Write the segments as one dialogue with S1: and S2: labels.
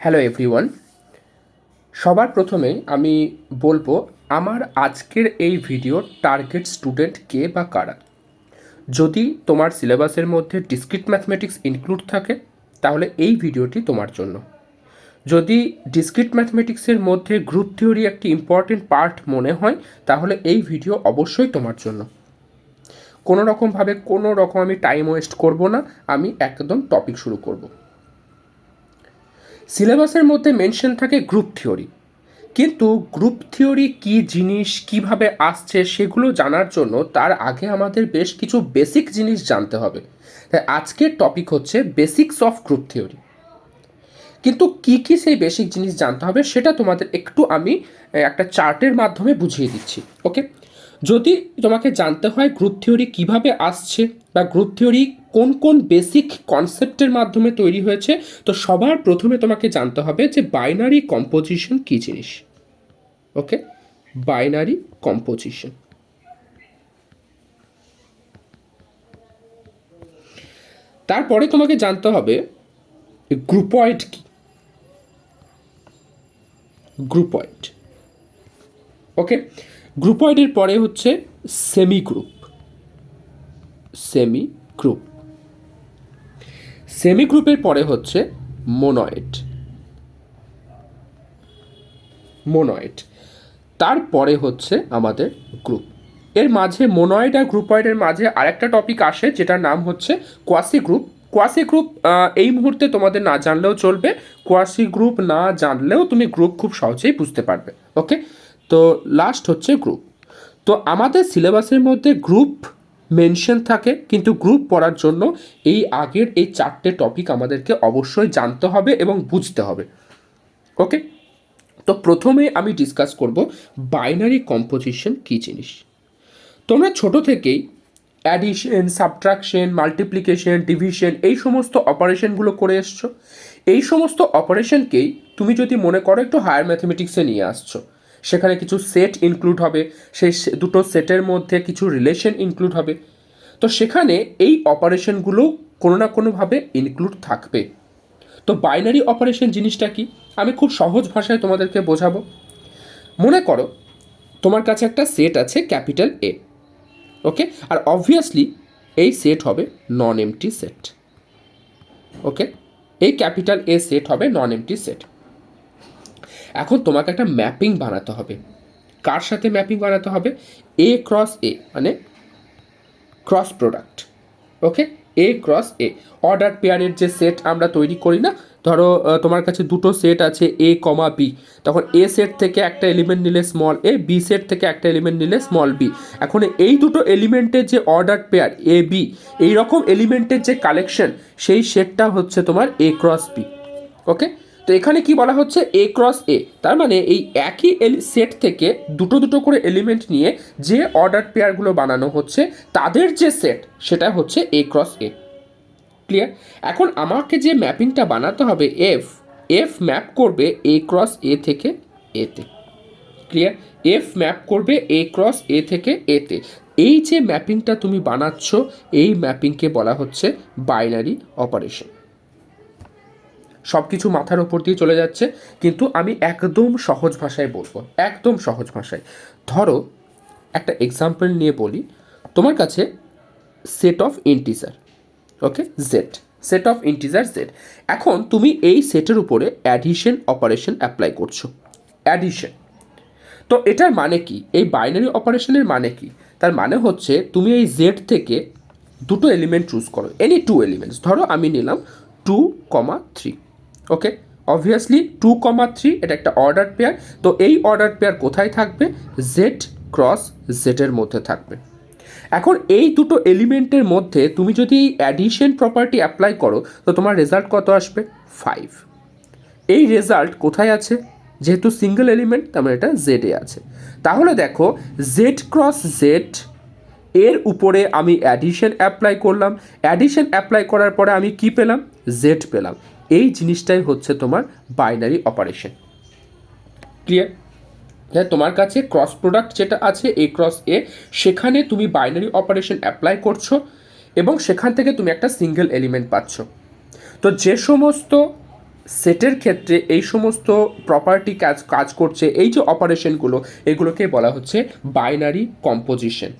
S1: Hello everyone. সবার প্রথমেই আমি বলবো আমার আজকের এই ভিডিওর টার্গেট স্টুডেন্ট কে বা কারা। যদি তোমার সিলেবাসের মধ্যে ডিসক্রিট ম্যাথমেটিক্স ইনক্লুড থাকে তাহলে এই ভিডিওটি তোমার জন্য। যদি ডিসক্রিট ম্যাথমেটিক্সের মধ্যে গ্রুপ থিওরি একটি ইম্পর্টেন্ট পার্ট মনে হয় তাহলে এই ভিডিও অবশ্যই তোমার জন্য। কোনো রকম আমি টাইম ওয়েস্ট করব না, আমি একদম টপিক শুরু করব। সিলেবাসের মধ্যে মেনশন থাকে গ্রুপ থিওরি, কিন্তু গ্রুপ থিওরি কী জিনিস, কিভাবে আসছে সেগুলো জানার জন্য তার আগে আমাদের বেশ কিছু বেসিক জিনিস জানতে হবে। তাই আজকের টপিক হচ্ছে বেসিক্স অফ গ্রুপ থিওরি। কিন্তু কী কী সেই বেসিক জিনিস জানতে হবে সেটা তোমাদের একটু আমি একটা চার্টের মাধ্যমে বুঝিয়ে দিচ্ছি। ওকে, যদি তোমাকে জানতে হয় গ্রুপ থিওরি কিভাবে আসছে বা গ্রুপ থিওরি কোন কোন বেসিক কনসেপ্টের মাধ্যমে তৈরি হয়েছে, তো সবার প্রথমে তোমাকে জানতে হবে যে বাইনারি কম্পোজিশন কী জিনিস। ওকে, বাইনারি কম্পোজিশন। তারপরে তোমাকে জানতে হবে গ্রুপয়েড কি। গ্রুপয়েড, ওকে, গ্রুপয়েডের পরে হচ্ছে semi group. Semi group, semi গ্রুপের পরে হচ্ছে মোনয়েড। মোনয়েড, তারপরে হচ্ছে আমাদের গ্রুপ। এর মাঝে মোনয়েড আর গ্রুপয়েডের মাঝে আরেকটা টপিক আসে যেটার নাম হচ্ছে কোয়াসি গ্রুপ। কোয়াসি গ্রুপ এই মুহূর্তে তোমাদের না জানলেও চলবে, কোয়াসি গ্রুপ না জানলেও তুমি গ্রুপ খুব সহজেই বুঝতে পারবে। ওকে, তো লাস্ট হচ্ছে গ্রুপ। তো আমাদের সিলেবাসের মধ্যে গ্রুপ মেনশন থাকে, কিন্তু গ্রুপ পড়ার জন্য এই আগের এই চারটে টপিক আমাদেরকে অবশ্যই জানতে হবে এবং বুঝতে হবে। ওকে, তো প্রথমে আমি ডিসকাস করব বাইনারি কম্পোজিশন কী জিনিস। তোমরা ছোট থেকেই অ্যাডিশন, সাবট্রাকশন, মাল্টিপ্লিকেশন, ডিভিশন এই সমস্ত অপারেশনগুলো করে এসছো। এই সমস্ত অপারেশনকেই তুমি যদি মনে করো একটু হায়ার ম্যাথমেটিক্সে নিয়ে আসছো, সেখানে কিছু সেট ইনক্লুড হবে, সেই দুটো সেটের মধ্যে কিছু রিলেশন ইনক্লুড হবে, তো সেখানে এই অপারেশনগুলো কোনো না কোনোভাবে ইনক্লুড থাকবে। তো বাইনারি অপারেশন জিনিসটা কি আমি খুব সহজ ভাষায় তোমাদেরকে বোঝাবো। মনে করো তোমার কাছে একটা সেট আছে ক্যাপিটাল এ। ওকে, আর অবভিয়াসলি এই সেট হবে নন এমটি সেট। ওকে, এই ক্যাপিটাল এ সেট হবে নন এমটি সেট। এখন তোমাকে একটা ম্যাপিং বানাতে হবে। কার সাথে ম্যাপিং বানাতে হবে? এ ক্রস এ, মানে ক্রস প্রোডাক্ট। ওকে, এ ক্রস এ, অর্ডার পেয়ারের যে সেট আমরা তৈরি করি না, ধরো তোমার কাছে দুটো সেট আছে এ কমা বি, তখন এ সেট থেকে একটা এলিমেন্ট নিলে স্মল এ, বি সেট থেকে একটা এলিমেন্ট নিলে স্মল বি। এখন এই দুটো এলিমেন্টের যে অর্ডার পেয়ার এ বি, এইরকম এলিমেন্টের যে কালেকশন, সেই সেটটা হচ্ছে তোমার এ ক্রস বি। ওকে, তো এখানে কি বলা হচ্ছে এ ক্রস এ, তার মানে এই একই সেট থেকে দুটো দুটো করে এলিমেন্ট নিয়ে যে অর্ডার পেয়ারগুলো বানানো হচ্ছে তাদের যে সেট সেটা হচ্ছে এ ক্রস এ। ক্লিয়ার? এখন আমাকে যে ম্যাপিংটা বানাতে হবে এফ, এফ ম্যাপ করবে এ ক্রস এ থেকে এতে। ক্লিয়ার? এফ ম্যাপ করবে এ ক্রস এ থেকে এতে। এই যে ম্যাপিংটা তুমি বানাচ্ছ, এই ম্যাপিংকে বলা হচ্ছে বাইনারি অপারেশন। সব কিছু মাথার ওপর দিয়ে চলে যাচ্ছে, কিন্তু আমি একদম সহজ ভাষায় বলবো, একদম সহজ ভাষায়। ধরো একটা এক্সাম্পল নিয়ে বলি, তোমার কাছে set of integer, okay, Z, set of integer Z. এখন তুমি এই সেটের উপরে অ্যাডিশন অপারেশন অ্যাপ্লাই করছো। অ্যাডিশন, তো এটার মানে কি? এই বাইনারি অপারেশনের মানে কি? তার মানে হচ্ছে তুমি এই জেড থেকে দুটো এলিমেন্ট চুজ করো, এনি টু এলিমেন্টস। ধরো আমি নিলাম 2,3। ওকে, অবভিয়াসলি 2,3 এটা একটা অর্ডার পেয়ার, তো এই অর্ডার পেয়ার কোথায় থাকবে? জেড ক্রস জেডের মধ্যে থাকবে। এখন এই দুটো এলিমেন্টের মধ্যে তুমি যদি এই অ্যাডিশন প্রপার্টি অ্যাপ্লাই করো তো তোমার রেজাল্ট কত আসবে? 5। এই রেজাল্ট কোথায় আছে? যেহেতু সিঙ্গেল এলিমেন্ট তার মানে এটা জেডে আছে। তাহলে দেখো জেড ক্রস জেড এর উপরে আমি অ্যাডিশন অ্যাপ্লাই করলাম, অ্যাডিশন অ্যাপ্লাই করার পরে আমি কি পেলাম? জেড পেলাম। এই জিনিসটাই হচ্ছে তোমার বাইনারি অপারেশন। ক্লিয়ার? হ্যাঁ, তোমার কাছে ক্রস প্রোডাক্ট যেটা আছে এ ক্রস এ, সেখানে তুমি বাইনারি অপারেশন অ্যাপ্লাই করছো এবং সেখান থেকে তুমি একটা সিঙ্গেল এলিমেন্ট পাচ্ছ। তো যে সমস্ত সেটের ক্ষেত্রে এই সমস্ত প্রপার্টি কাজ করছে, এই যে অপারেশনগুলো, এগুলোকে বলা হচ্ছে বাইনারি কম্পোজিশন।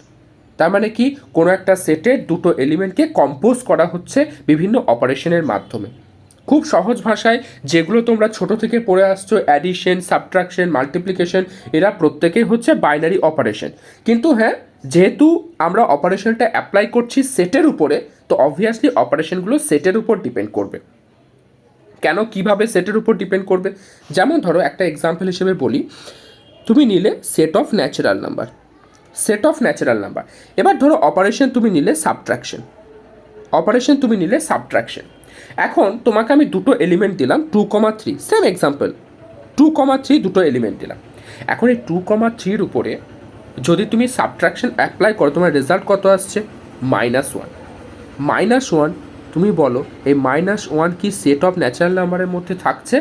S1: তার মানে কি, কোনো একটা সেটের দুটো এলিমেন্টকে কম্পোজ করা হচ্ছে বিভিন্ন অপারেশনের মাধ্যমে। খুব সহজ ভাষায় যেগুলো তোমরা ছোট থেকে পড়ে আসছো, অ্যাডিশন, সাবট্রাকশন, মাল্টিপ্লিকেশন, এরা প্রত্যেকেই হচ্ছে বাইনারি অপারেশন। কিন্তু হ্যাঁ, যেহেতু আমরা অপারেশনটা অ্যাপ্লাই করছি সেটের উপরে, তো অবভিয়াসলি অপারেশনগুলো সেটের উপর ডিপেন্ড করবে। কেন, কিভাবে সেটের উপর ডিপেন্ড করবে? যেমন ধরো একটা এক্সাম্পল হিসেবে বলি, তুমি নিলে set of natural number, set of natural number. এবার ধরো অপারেশন তুমি নিলে সাবট্রাকশন, অপারেশন তুমি নিলে সাবট্রাকশন। এখন তোমাকে আমি দুটো এলিমেন্ট দিলাম 2,3, সেম এক্সাম্পল, 2,3 দুটো এলিমেন্ট দিলাম। এখন এই 2,3 উপরে যদি তুমি সাবট্রাকশন অ্যাপ্লাই করো, তোমার রেজাল্ট কত আসছে? -1। -1, তুমি বলো এই -1 কি সেট অফ ন্যাচারাল নাম্বারের মধ্যে থাকছে?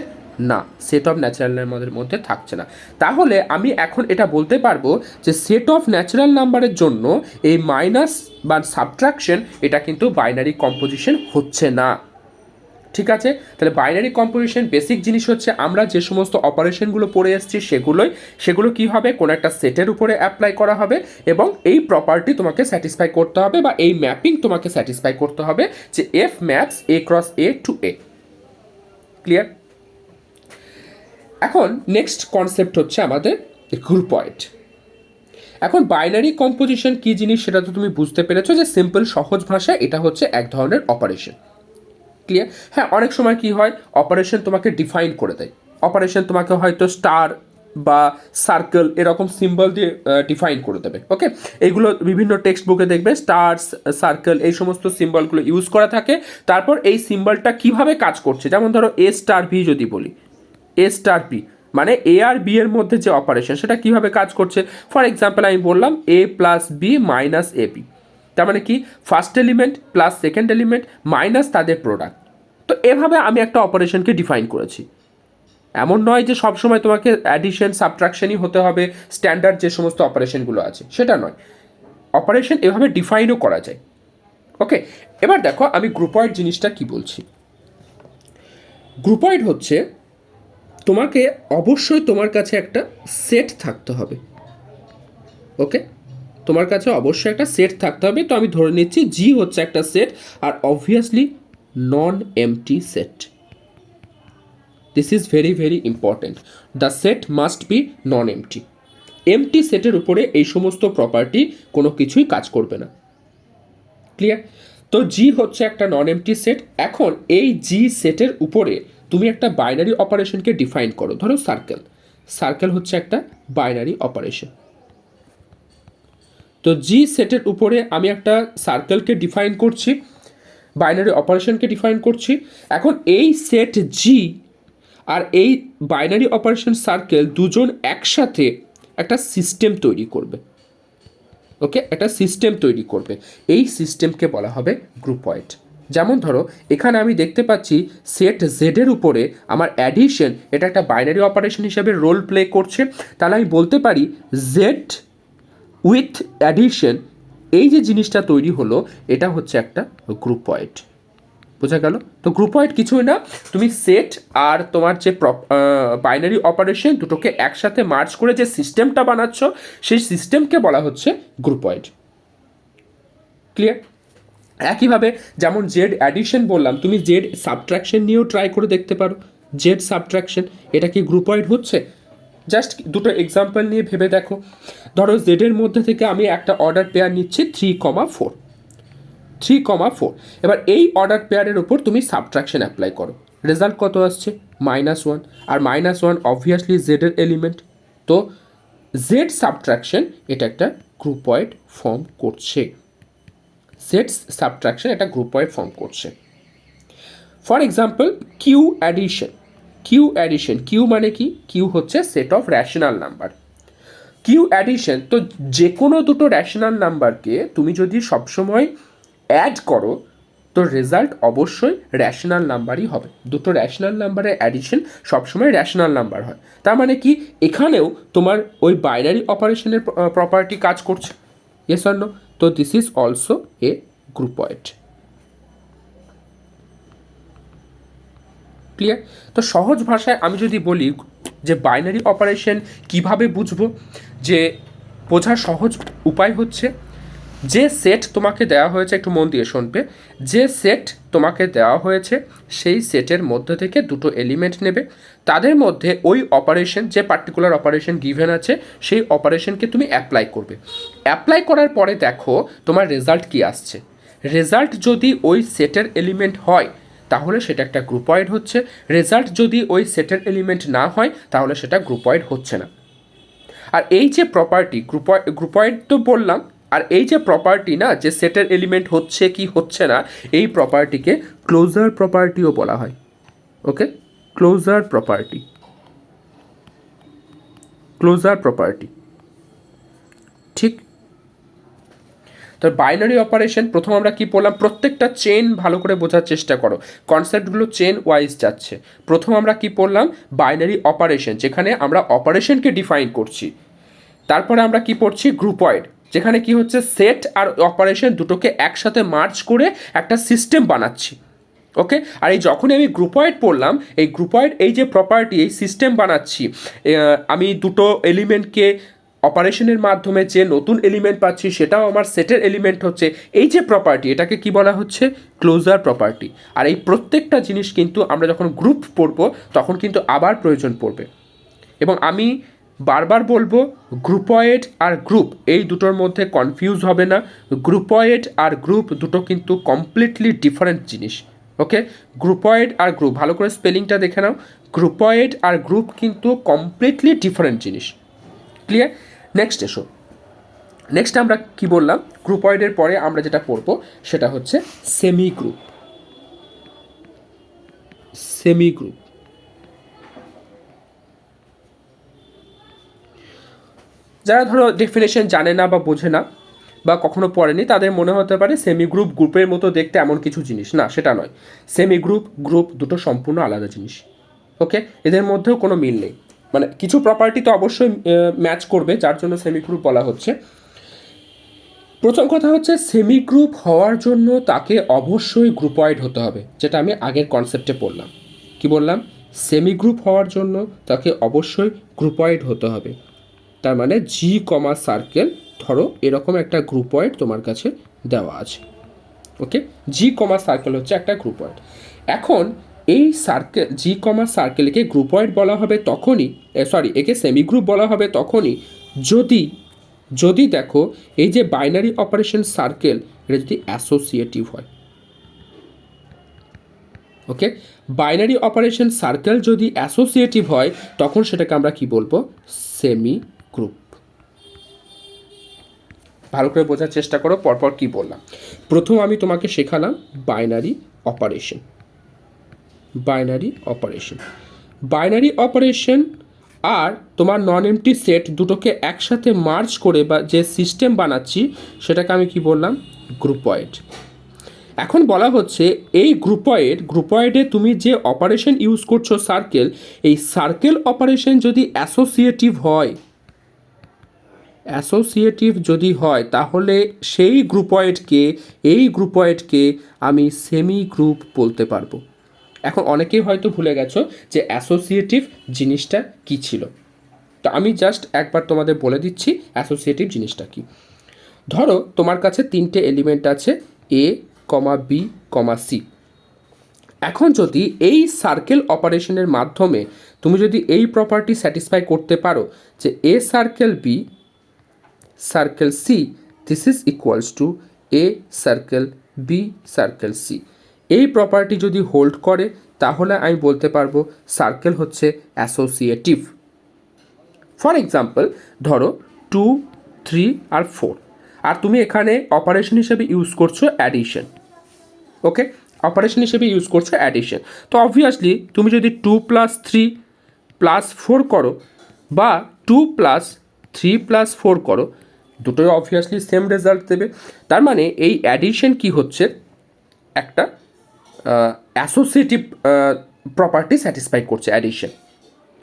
S1: না, সেট অফ ন্যাচারাল নাম্বারের মধ্যে থাকছে না। তাহলে আমি এখন এটা বলতে পারবো যে সেট অফ ন্যাচারাল নাম্বারের জন্য এই মাইনাস বা সাবট্রাকশন এটা কিন্তু বাইনারি কম্পোজিশন হচ্ছে না। ঠিক আছে, তাহলে বাইনারি কম্পোজিশন বেসিক জিনিস হচ্ছে আমরা যে সমস্ত অপারেশনগুলো পড়ে এসেছি সেগুলো কি হবে, কোনো একটা সেটের উপরে অ্যাপ্লাই করা হবে এবং এই প্রপার্টি তোমাকে স্যাটিসফাই করতে হবে বা এই ম্যাপিং তোমাকে স্যাটিসফাই করতে হবে যে এফ ম্যাপস এ ক্রস এ টু এ। ক্লিয়ার? এখন নেক্সট কনসেপ্ট হচ্ছে আমাদের গ্রুপয়েড। এখন বাইনারি কম্পোজিশন কী জিনিস সেটা তো তুমি বুঝতে পেরেছো যে সিম্পল সহজ ভাষায় এটা হচ্ছে এক ধরনের অপারেশন। ক্লিয়ার? হ্যাঁ, অনেক সময় কি হয়, অপারেশন তোমাকে ডিফাইন করে দেয়, অপারেশন তোমাকে হয়তো স্টার বা সার্কেল এরকম সিম্বল দিয়ে ডিফাইন করে দেবে। ওকে, এইগুলো বিভিন্ন টেক্সট বুকে দেখবে স্টার, সার্কেল, এই সমস্ত সিম্বলগুলো ইউজ করা থাকে। তারপর এই সিম্বলটা কিভাবে কাজ করছে, যেমন ধরো এ স্টার ভি যদি বলি, এ স্টার বি মানে এ আর বি এর মধ্যে যে অপারেশন সেটা কিভাবে কাজ করছে। ফর এক্সাম্পল আমি বললাম এ plus B minus A B, তার মানে কি first element plus second element minus তাদের প্রোডাক্ট। তো এভাবে আমি একটা অপারেশনকে ডিফাইন করেছি। এমন নয় যে সবসময় তোমাকে অ্যাডিশন সাবট্রাকশনই হতে হবে, স্ট্যান্ডার্ড যে সমস্ত অপারেশনগুলো আছে সেটা নয়, অপারেশন এভাবে ডিফাইনও করা যায়। ওকে, এবার দেখো আমি গ্রুপয়েড জিনিসটা কি বলছি। গ্রুপয়েড হচ্ছে তোমাকে অবশ্যই তোমার কাছে একটা সেট থাকতে হবে। ওকে, তোমার কাছে অবশ্যই একটা সেট থাকতে হবে। তো আমি ধরে নিচ্ছি জি হচ্ছে একটা সেট আর obviously non empty set. This is very very important, the set must be non empty. Empty সেটের উপরে এই সমস্ত প্রপার্টি কোনো কিছুই কাজ করবে না। ক্লিয়ার? তো জি হচ্ছে একটা নন এমটি সেট। এখন এই জি সেটের উপরে তুমি একটা বাইনারি অপারেশনকে ডিফাইন করো, ধরো সার্কেল। সার্কেল হচ্ছে একটা বাইনারি অপারেশন। তো জি সেটের উপরে আমি একটা সার্কেলকে ডিফাইন করছি, বাইনারি অপারেশনকে ডিফাইন করছি। এখন এই সেট জি আর এই বাইনারি অপারেশন সার্কেল দুজন একসাথে একটা সিস্টেম তৈরি করবে। ওকে, একটা সিস্টেম তৈরি করবে, এই সিস্টেমকে বলা হবে গ্রুপয়েড। যেমন ধরো এখানে আমি দেখতে পাচ্ছি সেট জেডের উপরে আমার অ্যাডিশন এটা একটা বাইনারি অপারেশন হিসেবে রোল প্লে করছে। তাহলে আমি বলতে পারি জেড উইথ অ্যাডিশন, এই যে জিনিসটা তৈরি হলো এটা হচ্ছে একটা গ্রুপয়েড। বোঝা গেল? তো গ্রুপয়েড কিছুই না, তুমি সেট আর তোমার যে বাইনারি অপারেশন দুটোকে একসাথে মার্জ করে যে সিস্টেমটা বানাচ্ছ সেই সিস্টেমকে বলা হচ্ছে গ্রুপয়েড। ক্লিয়ার? একইভাবে যেমন জেড অ্যাডিশন বললাম, তুমি জেড সাবট্রাকশন নিয়েও ট্রাই করে দেখতে পারো। জেড সাবট্রাকশন এটা কি গ্রুপয়েড হচ্ছে? জাস্ট দুটো এক্সাম্পল নিয়ে ভেবে দেখো। ধরো জেডের মধ্যে থেকে আমি একটা অর্ডার পেয়ার নিচ্ছি 3,4, 3,4। এবার এই অর্ডার পেয়ারের উপর তুমি সাবট্রাকশন অ্যাপ্লাই করো, রেজাল্ট কত আসছে? -1। আর -1 অবভিয়াসলি জেডের এলিমেন্ট, তো জেড সাবট্রাকশন এটা একটা গ্রুপয়েড ফর্ম করছে। জেড সাবট্রাকশন এটা গ্রুপয়েড ফর্ম করছে। For example Q addition, Q addition, Q মানে কি? কিউ হচ্ছে set of rational number. Q addition, তো যে কোনো দুটো র্যাশনাল নাম্বারকে তুমি যদি সবসময় অ্যাড করো তো রেজাল্ট অবশ্যই র্যাশনাল নাম্বারই হবে। দুটো র্যাশনাল নাম্বারের অ্যাডিশন সবসময় র্যাশনাল নাম্বার হয়। তার মানে কি এখানেও তোমার ওই বাইনারি অপারেশনের প্রপার্টি কাজ করছে। Yes or no? তো this is also a groupoid. Clear? তো সহজ ভাষায় আমি যদি বলি যে বাইনারি অপারেশন কিভাবে বুঝবো, যে বোঝার সহজ উপায় হচ্ছে যে সেট তোমাকে দেওয়া হয়েছে, একটু মন দিয়ে শুনবে, যে সেট তোমাকে দেওয়া হয়েছে সেই সেটের মধ্যে থেকে দুটো এলিমেন্ট নেবে, তাদের মধ্যে ওই অপারেশন, যে পার্টিকুলার অপারেশন গিভেন আছে সেই অপারেশনকে তুমি অ্যাপ্লাই করবে। অ্যাপ্লাই করার পরে দেখো তোমার রেজাল্ট কি আসছে। রেজাল্ট যদি ওই সেটের এলিমেন্ট হয় তাহলে সেটা একটা গ্রুপয়েড হচ্ছে, রেজাল্ট যদি ওই সেটের এলিমেন্ট না হয় তাহলে সেটা গ্রুপয়েড হচ্ছে না। আর এই যে প্রপার্টি, গ্রুপয়েড তো বললাম, আর এই যে প্রপার্টি না, যে সেটের এলিমেন্ট হচ্ছে কি হচ্ছে না, এই প্রপার্টিকে ক্লোজার প্রপার্টিও বলা হয়। ওকে, ক্লোজার প্রপার্টি, ক্লোজার প্রপার্টি, ঠিক। তো বাইনারি অপারেশন প্রথম আমরা কি বললাম, প্রত্যেকটা চেন ভালো করে বোঝার চেষ্টা করো, কনসেপ্টগুলো চেন ওয়াইজ যাচ্ছে। প্রথম আমরা কি পড়লাম, বাইনারি অপারেশন, যেখানে আমরা অপারেশনকে ডিফাইন করছি। তারপরে আমরা কি পড়ছি, গ্রুপয়েড, যেখানে কি হচ্ছে সেট আর অপারেশন দুটোকে একসাথে মার্জ করে একটা সিস্টেম বানাচ্ছি। ওকে, আর এই যখনই আমি গ্রুপয়েড পড়লাম, এই গ্রুপয়েড এই যে প্রপার্টি, এই সিস্টেম বানাচ্ছি, আমি দুটো এলিমেন্টকে অপারেশনের মাধ্যমে যে নতুন এলিমেন্ট পাচ্ছি সেটাও আমার সেটের এলিমেন্ট হচ্ছে, এই যে প্রপার্টি, এটাকে কি বলা হচ্ছে, ক্লোজার প্রপার্টি। আর এই প্রত্যেকটা জিনিস কিন্তু আমরা যখন গ্রুপ পড়বো তখন কিন্তু আবার প্রয়োজন পড়বে। এবং আমি বারবার বলবো, গ্রুপয়েড আর গ্রুপ এই দুটোর মধ্যে কনফিউজ হবে না। গ্রুপয়েড আর গ্রুপ দুটো কিন্তু কমপ্লিটলি ডিফারেন্ট জিনিস। ওকে, গ্রুপয়েড আর গ্রুপ, ভালো করে স্পেলিংটা দেখে নাও, গ্রুপয়েড আর গ্রুপ কিন্তু কমপ্লিটলি ডিফারেন্ট জিনিস। ক্লিয়ার? নেক্সট এসো, নেক্সট আমরা কি বললাম, গ্রুপয়েডের পরে আমরা যেটা পড়বো সেটা হচ্ছে সেমি গ্রুপ। সেমি গ্রুপ, যারা ধরো ডেফিনেশন জানে না বা বোঝে না বা কখনো পড়েনি, তাদের মনে হতে পারে সেমি গ্রুপ গ্রুপের মতো দেখতে এমন কিছু জিনিস, না সেটা নয়। সেমি গ্রুপ গ্রুপ দুটো সম্পূর্ণ আলাদা জিনিস। ওকে, এদের মধ্যেও কোনো মিল নেই, মানে কিছু প্রপার্টি তো অবশ্যই ম্যাচ করবে, যার জন্য সেমি গ্রুপ বলা হচ্ছে। প্রথম কথা হচ্ছে, সেমি গ্রুপ হওয়ার জন্য তাকে অবশ্যই গ্রুপয়েড হতে হবে, যেটা আমি আগের কনসেপ্টে পড়লাম। কি বললাম, সেমি গ্রুপ হওয়ার জন্য তাকে অবশ্যই গ্রুপয়েড হতে হবে। তার মানে জি কমা সার্কেল, ধরো এরকম একটা গ্রুপয়েড তোমার কাছে দেওয়া আছে। ওকে, জি কমা সার্কেল হচ্ছে একটা গ্রুপয়েড। এখন এই সার্কেল, জি কমা সার্কেলকে গ্রুপয়েড বলা হবে তখনই, একে সেমি গ্রুপ বলা হবে তখনই যদি, যদি দেখো এই যে বাইনারি অপারেশন সার্কেল এটা যদি অ্যাসোসিয়েটিভ হয়। ওকে, বাইনারি অপারেশন সার্কেল যদি অ্যাসোসিয়েটিভ হয় তখন সেটাকে আমরা কি বলবো, সেমি গ্রুপ। ভালো করে বোঝার চেষ্টা করো পরপর কি বললাম। প্রথম আমি তোমাকে শেখালাম binary operation, binary operation, binary operation আর তোমার নন এমটি সেট দুটোকে একসাথে মার্জ করে বা যে সিস্টেম বানাচ্ছি সেটাকে আমি কি বললাম, গ্রুপয়েড। এখন বলা হচ্ছে এই গ্রুপয়েডে তুমি যে অপারেশন ইউজ করছো সার্কেল, এই সার্কেল অপারেশন যদি অ্যাসোসিয়েটিভ হয়, অ্যাসোসিয়েটিভ যদি হয় তাহলে সেই গ্রুপয়েডকে, এই গ্রুপয়েডকে আমি সেমি গ্রুপ বলতে পারবো। এখন অনেকেই হয়তো ভুলে গেছো যে অ্যাসোসিয়েটিভ জিনিসটা কী ছিল, তো আমি জাস্ট একবার তোমাদের বলে দিচ্ছি অ্যাসোসিয়েটিভ জিনিসটা কী। ধরো তোমার কাছে তিনটে এলিমেন্ট আছে, এ কমা বি কমা সি। এখন যদি এই সার্কেল অপারেশনের মাধ্যমে তুমি যদি এই প্রপার্টি স্যাটিসফাই করতে পারো যে A circle B circle C, this is equals to A circle B circle C, এই প্রপার্টি যদি হোল্ড করে তাহলে আমি বলতে পারবো সার্কেল হচ্ছে অ্যাসোসিয়েটিভ। ফর এক্সাম্পল ধরো 2, 3 আর 4, আর তুমি এখানে অপারেশন হিসেবে ইউজ করছো অ্যাডিশন। ওকে, অপারেশন হিসেবে ইউজ করছো অ্যাডিশন, তো অবভিয়াসলি তুমি যদি 2 + 3 + 4 করো বা 2 + 3 + 4 করো, দুটোই অবভিয়াসলি সেম রেজাল্ট দেবে। তার মানে এই অ্যাডিশন কি হচ্ছে, একটা অ্যাসোসিয়েটিভ প্রপার্টি স্যাটিসফাই করছে অ্যাডিশন।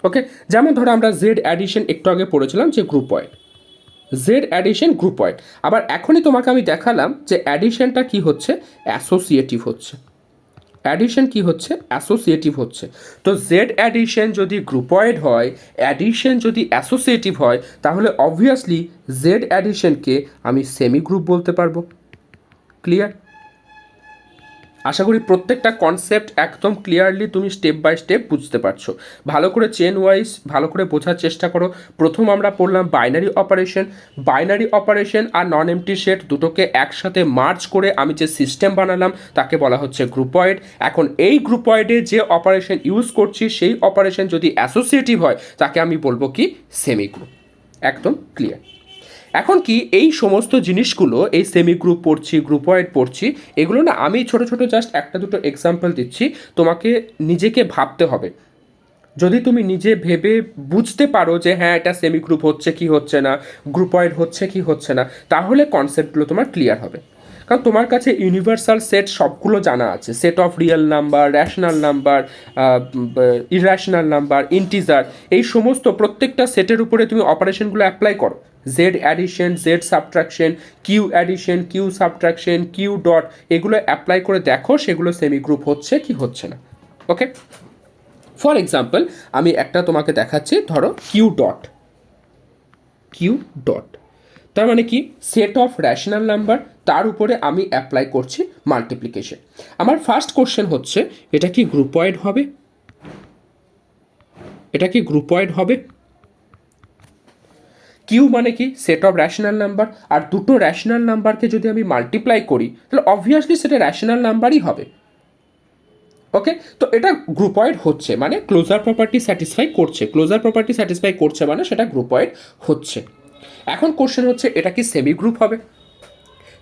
S1: ওকে, যেমন ধরো আমরা জেড অ্যাডিশন একটু আগে পড়েছিলাম যে গ্রুপয়েড, জেড অ্যাডিশন গ্রুপয়েড। আবার এখনই তোমাকে আমি দেখালাম যে অ্যাডিশনটা কি হচ্ছে, অ্যাসোসিয়েটিভ হচ্ছে। অ্যাডিশন কি হচ্ছে, অ্যাসোসিয়েটিভ হচ্ছে। তো জেড অ্যাডিশন যদি গ্রুপয়েড হয়, অ্যাডিশন যদি অ্যাসোসিয়েটিভ হয়, তাহলে অবভিয়াসলি জেড অ্যাডিশনকে আমি সেমি গ্রুপ বলতে পারবো। ক্লিয়ার? আশা করি প্রত্যেকটা কনসেপ্ট একদম ক্লিয়ারলি তুমি স্টেপ বাই স্টেপ বুঝতে পারছো। ভালো করে চেন ওয়াইজ ভালো করে বোঝার চেষ্টা করো। প্রথম আমরা পড়লাম বাইনারি অপারেশন। বাইনারি অপারেশন আর নন এমটি সেট দুটোকে একসাথে মার্জ করে আমি যে সিস্টেম বানালাম তাকে বলা হচ্ছে গ্রুপয়েড। এখন এই গ্রুপয়েডে যে অপারেশন ইউজ করছি সেই অপারেশন যদি অ্যাসোসিয়েটিভ হয় তাকে আমি বলবো কি সেমি গ্রুপ। একদম ক্লিয়ার। এখন কি এই সমস্ত জিনিসগুলো, এই সেমি গ্রুপ পড়ছি, গ্রুপয়েড পড়ছি, এগুলো না আমি ছোট ছোট জাস্ট একটা দুটো এক্সাম্পল দিচ্ছি, তোমাকে নিজেকে ভাবতে হবে। যদি তুমি নিজে ভেবে বুঝতে পারো যে হ্যাঁ এটা সেমি গ্রুপ হচ্ছে কি হচ্ছে না, গ্রুপয়েড হচ্ছে কি হচ্ছে না, তাহলে কনসেপ্টগুলো তোমার ক্লিয়ার হবে। কারণ তোমার কাছে ইউনিভার্সাল সেট সবগুলো জানা আছে, set of real number, rational number, irrational number, integer, এই সমস্ত প্রত্যেকটা সেটের উপরে তুমি অপারেশনগুলো অ্যাপ্লাই করো। Z addition, Z subtraction, Q addition, Q subtraction, Q dot, এগুলো অ্যাপ্লাই করে দেখো সেগুলো সেমি গ্রুপ হচ্ছে কি হচ্ছে না। ওকে, ফর এক্সাম্পল আমি একটা তোমাকে দেখাচ্ছি, ধরো কিউ ডট। কিউ ডট তার মানে কি, সেট অফ র্যাশনাল নাম্বার, তার উপরে আমি অ্যাপ্লাই করছি মাল্টিপ্লিকেশন। আমার ফার্স্ট কোশ্চেন হচ্ছে এটা কি গ্রুপয়েড হবে? এটা কি গ্রুপয়েড হবে? কিউ মানে কি, সেট অফ র্যাশনাল নাম্বার, আর দুটো র্যাশনাল নাম্বারকে যদি আমি মাল্টিপ্লাই করি তাহলে অবভিয়াসলি সেটা র্যাশনাল নাম্বারই হবে। ওকে, তো এটা গ্রুপয়েড হচ্ছে মানে ক্লোজার প্রপার্টি স্যাটিসফাই করছে, ক্লোজার প্রপার্টি স্যাটিসফাই করছে মানে সেটা গ্রুপয়েড হচ্ছে। এখন কোশ্চেন হচ্ছে এটা কি সেমি গ্রুপ হবে?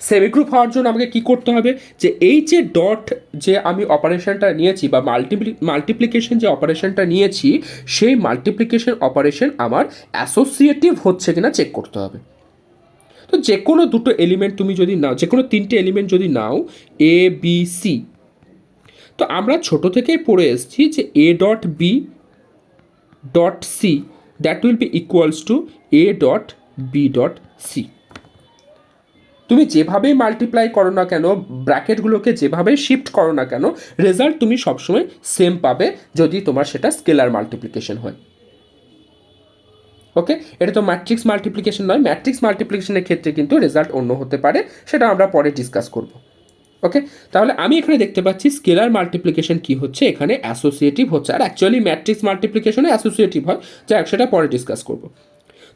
S1: সেমি গ্রুপ হওয়ার জন্য আমাকে কি করতে হবে, যে এই যে ডট যে আমি অপারেশনটা নিয়েছি বা মাল্টিপ্লিকেশন যে অপারেশনটা নিয়েছি, সেই মাল্টিপ্লিকেশন অপারেশন আমার অ্যাসোসিয়েটিভ হচ্ছে কিনা চেক করতে হবে। তো যে কোনো দুটো এলিমেন্ট তুমি যদি নাও, যে কোনো তিনটে এলিমেন্ট যদি নাও, এ বি সি, তো আমরা ছোট থেকেই পড়ে এসেছি যে A dot B dot C that will be equals to A dot B dot C. তুমি যেভাবেই মাল্টিপ্লাই করো না কেন, ব্র্যাকেটগুলোকে যেভাবেই শিফট করো না কেন, রেজাল্ট তুমি সবসময় সেম পাবে যদি তোমার সেটা স্কেলার মাল্টিপ্লিকেশন হয়। ওকে, এটা তো ম্যাট্রিক্স মাল্টিপ্লিকেশন নয়, ম্যাট্রিক্স মাল্টিপ্লিকেশনের ক্ষেত্রে কিন্তু রেজাল্ট অন্য হতে পারে, সেটা আমরা পরে ডিসকাস করব। ওকে, তাহলে আমি এখানে দেখতে পাচ্ছি স্কেলার মাল্টিপ্লিকেশন কি হচ্ছে, এখানে অ্যাসোসিয়েটিভ হচ্ছে, আর অ্যাকচুয়ালি ম্যাট্রিক্স মাল্টিপ্লিকেশনে অ্যাসোসিয়েটিভ হয়, যাই হোক সেটা পরে ডিসকাস করব।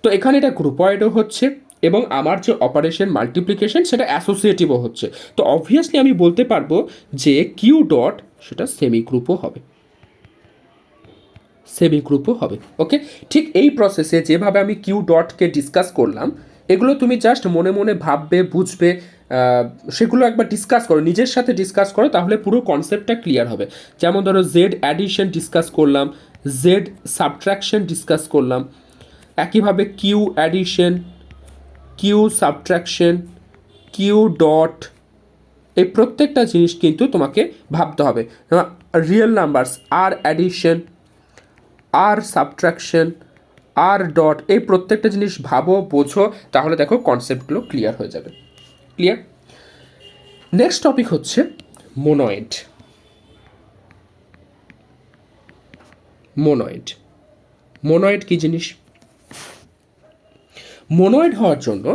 S1: তো এখানে এটা গ্রুপয়েডও হচ্ছে এবং আমার যে অপারেশন মাল্টিপ্লিকেশন সেটা অ্যাসোসিয়েটিভও হচ্ছে। তো অবভিয়াসলি আমি বলতে পারবো যে কিউ ডট সেটা সেমি গ্রুপও হবে, সেমি গ্রুপও হবে। ওকে, ঠিক এই প্রসেসে যেভাবে আমি কিউ ডটকে ডিসকাস করলাম, এগুলো তুমি জাস্ট মনে মনে ভাববে, বুঝবে, সেগুলো একবার ডিসকাস করো, নিজের সাথে ডিসকাস করো, তাহলে পুরো কনসেপ্টটা ক্লিয়ার হবে। যেমন ধরো জেড অ্যাডিশন ডিসকাস করলাম, জেড সাবট্রাকশন ডিসকাস করলাম, একইভাবে Q addition, Q subtraction, Q dot, এই প্রত্যেকটা জিনিস কিন্তু তোমাকে ভাবতে হবে। রিয়েল নাম্বারস, আর অ্যাডিশন, আর সাবট্রাকশন, আর ডট, এই প্রত্যেকটা জিনিস ভাবো, বোঝো, তাহলে দেখো কনসেপ্টগুলো ক্লিয়ার হয়ে যাবে। ক্লিয়ার? নেক্সট টপিক হচ্ছে মোনয়েড। মোনয়েড, মোনয়েড কি জিনিস? মোনয়েড হওয়ার জন্য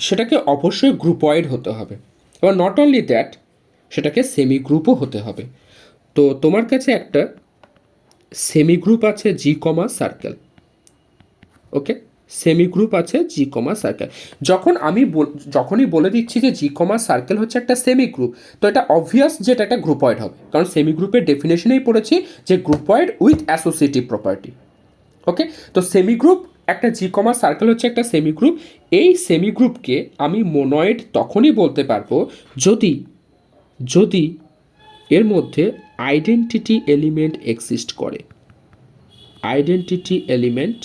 S1: সেটাকে অবশ্যই গ্রুপয়েড হতে হবে, এবং নট অনলি দ্যাট, সেটাকে সেমি গ্রুপও হতে হবে। তো তোমার কাছে একটা সেমি গ্রুপ আছে জি কমা সার্কেল। ওকে, সেমি গ্রুপ আছে জি কমা সার্কেল। যখনই বলে দিচ্ছি যে জি কমা সার্কেল হচ্ছে একটা সেমি গ্রুপ, তো এটা অবভিয়াস যে এটা একটা গ্রুপয়েড হবে, কারণ সেমি গ্রুপের ডেফিনেশনেই পড়েছি যে গ্রুপয়েড উইথ অ্যাসোসিয়েটিভ প্রপার্টি। ওকে, তো সেমি গ্রুপ, একটা জি কমা সার্কেল হচ্ছে একটা সেমি গ্রুপ। এই সেমি গ্রুপকে আমি মোনয়েড তখনই বলতে পারবো যদি যদি এর মধ্যে আইডেন্টিটি এলিমেন্ট এক্সিস্ট করে, আইডেন্টিটি এলিমেন্ট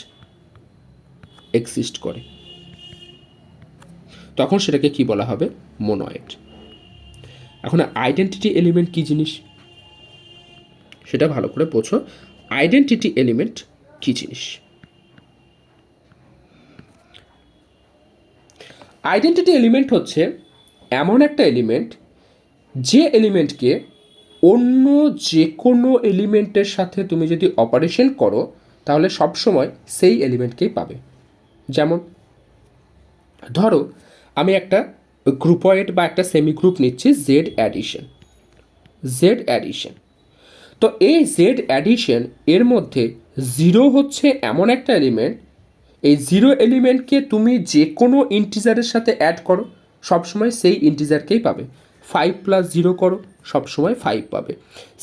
S1: এক্সিস্ট করে, তখন সেটাকে কি বলা হবে? মোনয়েড। এখন আইডেন্টিটি এলিমেন্ট কি জিনিস সেটা ভালো করে বোঝো। আইডেন্টিটি এলিমেন্ট কি জিনিস? আইডেন্টিটি এলিমেন্ট হচ্ছে এমন একটা এলিমেন্ট যে এলিমেন্টকে অন্য যে কোনো এলিমেন্টের সাথে তুমি যদি অপারেশন করো তাহলে সবসময় সেই এলিমেন্টকেই পাবে। যেমন ধরো আমি একটা গ্রুপয়েড বা একটা সেমি গ্রুপ নিচ্ছি জেড অ্যাডিশন। তো এই জেড অ্যাডিশন এর মধ্যে জিরো হচ্ছে এমন একটা এলিমেন্ট, এই জিরো এলিমেন্টকে তুমি যে কোনো ইন্টিজারের সাথে অ্যাড করো সবসময় সেই ইন্টিজারকেই পাবে। 5+0 করো সবসময় 5 পাবে,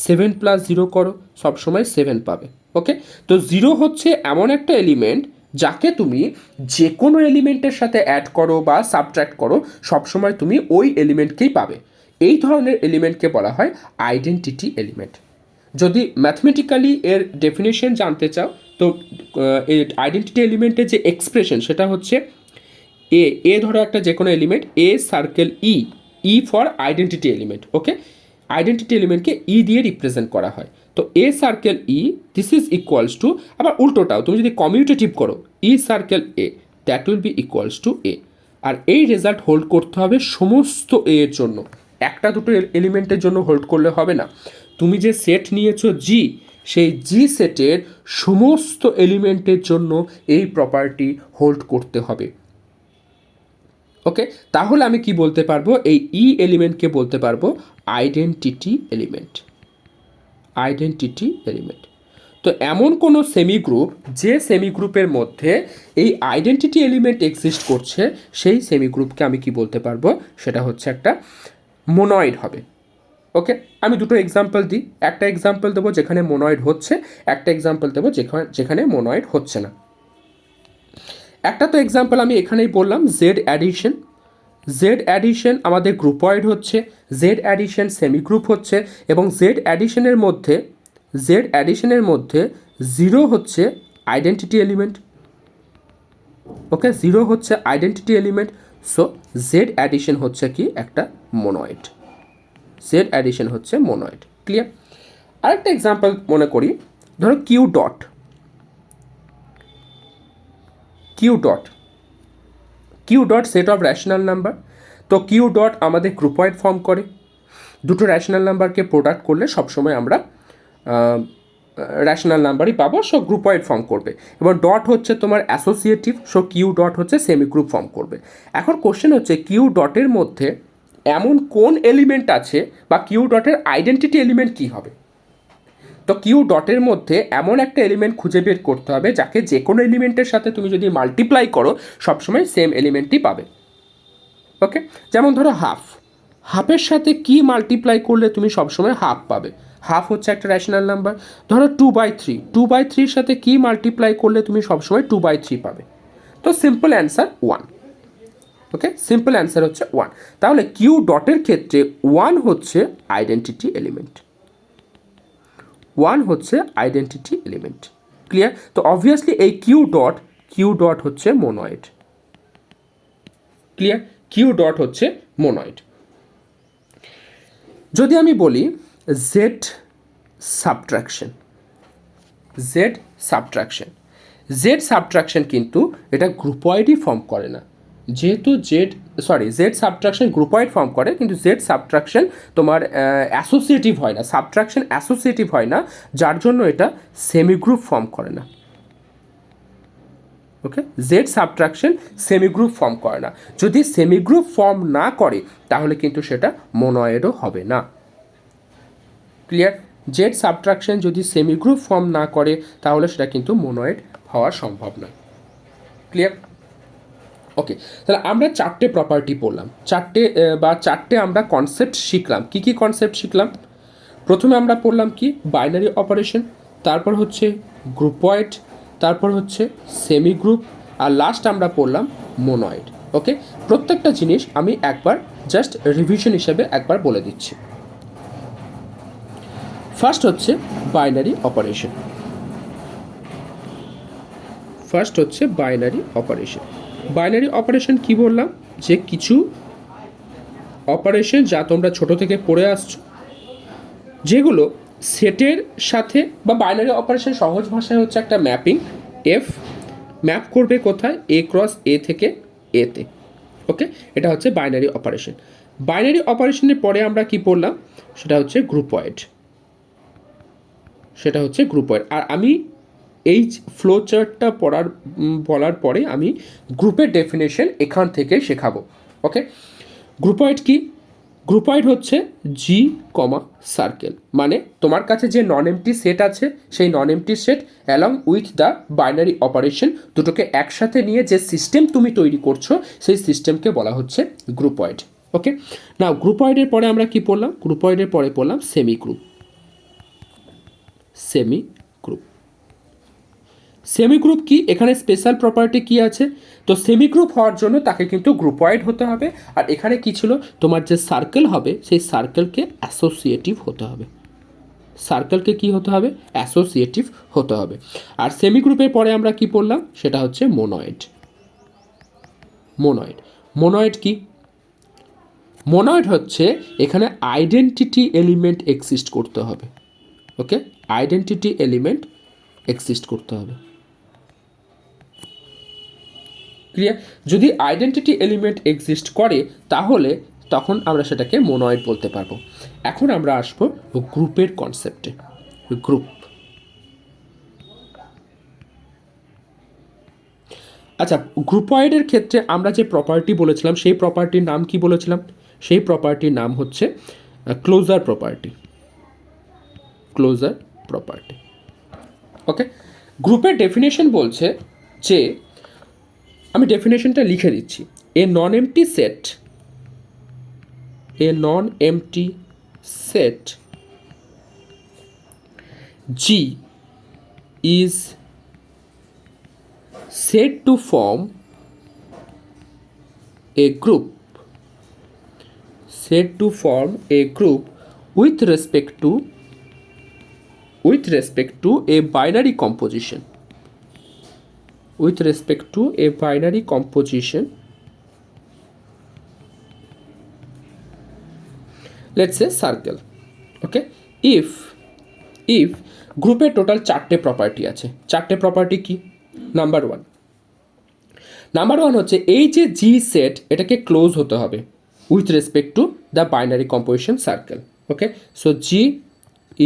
S1: 7+0 করো সবসময় 7 পাবে। ওকে, তো জিরো হচ্ছে এমন একটা এলিমেন্ট যাকে তুমি যে কোনো এলিমেন্টের সাথে অ্যাড করো বা সাবট্র্যাক্ট করো সবসময় তুমি ওই এলিমেন্টকেই পাবে। এই ধরনের এলিমেন্টকে বলা হয় আইডেন্টিটি এলিমেন্ট। যদি ম্যাথমেটিক্যালি এর ডেফিনেশন জানতে চাও তো এই আইডেন্টিটি এলিমেন্টের যে এক্সপ্রেশন সেটা হচ্ছে এ ধরো একটা যে কোনো element A circle E for identity element. Okay, identity এলিমেন্টকে ই দিয়ে রিপ্রেজেন্ট করা হয়। তো A circle E this is equals to, আবার উল্টোটাও তুমি যদি কমিউটেটিভ করো E circle A that will be equals to এ। আর এই রেজাল্ট হোল্ড করতে হবে সমস্ত এ এর জন্য, একটা দুটো এলিমেন্টের জন্য হোল্ড করলে হবে না। তুমি যে সেট নিয়েছো জি, সেই জি সেটের সমস্ত এলিমেন্টের জন্য এই প্রপার্টি হোল্ড করতে হবে। ওকে, তাহলে আমি কি বলতে পারবো, এই ই এলিমেন্টকে বলতে পারবো আইডেন্টিটি এলিমেন্ট। তো এমন কোনো সেমি গ্রুপ যে সেমি গ্রুপের মধ্যে এই আইডেন্টিটি এলিমেন্ট এক্সিস্ট করছে সেই সেমি গ্রুপকে আমি কি বলতে পারবো, সেটা হচ্ছে একটা মোনয়েড হবে। ওকে, আমি দুটো এক্সাম্পল দিই, একটা এক্সাম্পল দেবো যেখানে মোনয়েড হচ্ছে, একটা এক্সাম্পল দেবো যেখানে মোনয়েড হচ্ছে না। একটা তো এক্সাম্পল আমি এখানেই বললাম জেড অ্যাডিশন আমাদের গ্রুপয়েড হচ্ছে, জেড অ্যাডিশন সেমি গ্রুপ হচ্ছে, এবং জেড অ্যাডিশনের মধ্যে জিরো হচ্ছে আইডেন্টিটি এলিমেন্ট। ওকে, জিরো হচ্ছে identity element, so Z addition হচ্ছে কি একটা মোনয়েড। ক্লিয়ার? আরেকটা এক্সাম্পল মনে করি, ধরো Q dot set of rational number. তো কিউ ডট আমাদের গ্রুপয়েড ফর্ম করে, দুটো র্যাশনাল নাম্বারকে প্রোডাক্ট করলে সবসময় আমরা র্যাশনাল নাম্বারই পাবো, সো গ্রুপয়েড ফর্ম করবে। এবং ডট হচ্ছে তোমার অ্যাসোসিয়েটিভ, সো কিউ ডট হচ্ছে সেমি গ্রুপ ফর্ম করবে। এখন কোশ্চেন হচ্ছে কিউ ডটের মধ্যে এমন কোন এলিমেন্ট আছে বা কিউ ডটের আইডেন্টিটি এলিমেন্ট কী হবে। তো কিউ ডটের মধ্যে এমন একটা এলিমেন্ট খুঁজে বের করতে হবে যাকে যে কোনো এলিমেন্টের সাথে তুমি যদি মাল্টিপ্লাই করো সবসময় সেম এলিমেন্টই পাবে। ওকে, যেমন ধরো হাফের সাথে কি মাল্টিপ্লাই করলে তুমি সবসময় হাফ পাবে, হাফ হচ্ছে একটা র্যাশনাল নাম্বার। ধরো 2/3 সাথে কি মাল্টিপ্লাই করলে তুমি সবসময় 2/3 পাবে। তো সিম্পল অ্যান্সার 1। ওকে, সিম্পল অ্যান্সার হচ্ছে 1। তাহলে কিউ ডটের ক্ষেত্রে 1 হচ্ছে আইডেন্টিটি এলিমেন্ট। ক্লিয়ার? তো অবভিয়াসলি এই কিউ ডট হচ্ছে মোনয়েড। ক্লিয়ার? কিউ ডট হচ্ছে মোনয়েড। যদি আমি বলি জেড সাবট্রাকশন কিন্তু এটা গ্রুপয়েডই ফর্ম করে না, যেহেতু জেড সাবট্রাকশন গ্রুপয়েড ফর্ম করে, কিন্তু জেড সাবট্রাকশন তোমার অ্যাসোসিয়েটিভ হয় না, যার জন্য এটা সেমি গ্রুপ ফর্ম করে না। Okay, Z subtraction semi group form করে না, যদি সেমি গ্রুপ ফর্ম না করে তাহলে কিন্তু সেটা মোনয়েডও হবে না। ক্লিয়ার? জেড সাবট্রাকশন যদি সেমি গ্রুপ ফর্ম না করে তাহলে সেটা কিন্তু মোনয়েড হওয়া সম্ভব নয়। ক্লিয়ার? ওকে, তাহলে আমরা চারটে প্রপার্টি পড়লাম, চারটে আমরা কনসেপ্ট শিখলাম। কি কি কনসেপ্ট শিখলাম? প্রথমে আমরা পড়লাম কি বাইনারি অপারেশন, তারপর হচ্ছে গ্রুপয়েড, তারপর হচ্ছে সেমি গ্রুপ, আর লাস্ট আমরা পড়লাম মোনয়েড। ওকে, প্রত্যেকটা জিনিস আমি একবার জাস্ট রিভিশন হিসেবে একবার বলে দিচ্ছি। ফার্স্ট হচ্ছে বাইনারি অপারেশন কি বললাম, যে কিছু অপারেশন যা তোমরা ছোট থেকে পড়ে আসছো, যেগুলো সেটের সাথে, বা বাইনারি অপারেশন সহজ ভাষায় হচ্ছে একটা ম্যাপিং, ম্যাপ করবে কোথায়, এ ক্রস এ থেকে এতে। ওকে, এটা হচ্ছে বাইনারি অপারেশন। বাইনারি অপারেশনের পরে আমরা কি পড়লাম, সেটা হচ্ছে গ্রুপয়েড, সেটা হচ্ছে গ্রুপয়েড। আর আমি এই ফ্লো চার্টটা বলার পরে আমি গ্রুপের ডেফিনেশন এখান থেকে শেখাবো। ওকে, গ্রুপয়েড কি? গ্রুপয়েড হচ্ছে জি কমা সার্কেল, মানে তোমার কাছে যে নন এমটি সেট আছে সেই নন empty set along with the binary operation দুটোকে একসাথে নিয়ে যে সিস্টেম তুমি তৈরি করছো সেই সিস্টেমকে বলা হচ্ছে গ্রুপয়েড। ওকে, না গ্রুপয়েডের পরে আমরা কি পড়লাম? গ্রুপয়েডের পরে পড়লাম semi group. Semi group, semi group কি? এখানে স্পেশাল প্রপার্টি কি আছে? তো সেমি গ্রুপ হওয়ার জন্য তাকে কিন্তু গ্রুপয়েড হতে হবে। আর এখানে কি ছিল, তোমার যে সার্কেল হবে সেই সার্কেলকে অ্যাসোসিয়েটিভ হতে হবে, সার্কেলকে কি হতে হবে? অ্যাসোসিয়েটিভ হতে হবে। আর সেমি গ্রুপের পরে আমরা কি পড়লাম, সেটা হচ্ছে মোনয়েড। মোনয়েড, মোনয়েড কি? মোনয়েড হচ্ছে এখানে আইডেন্টিটি এলিমেন্ট এক্সিস্ট করতে হবে। ওকে, আইডেন্টিটি এলিমেন্ট এক্সিস্ট করতে হবে। ক্লিয়ার? যদি আইডেন্টিটি এলিমেন্ট এক্সিস্ট করে তাহলে তখন আমরা সেটাকে মোনয়েড বলতে পারবো। এখন আমরা আসবো গ্রুপের কনসেপ্টে। গ্রুপ, আচ্ছা গ্রুপয়েডের ক্ষেত্রে আমরা যে প্রপার্টি বলেছিলাম সেই প্রপার্টির নাম কি বলেছিলাম? সেই প্রপার্টির নাম হচ্ছে closure property. Closure property. Okay, গ্রুপের ডেফিনেশন বলছে যে, আমি ডেফিনেশনটা লিখে দিচ্ছি, A non empty set, a non-empty set G is said to form a group, said to form a group with respect to a binary composition, with respect to a binary composition, let's say circle. Okay, if গ্রুপের total 4টে property আছে। 4টে property কি? Number one হচ্ছে এই যে G set এটাকে close হতে হবে with respect to the binary composition circle. Okay, so G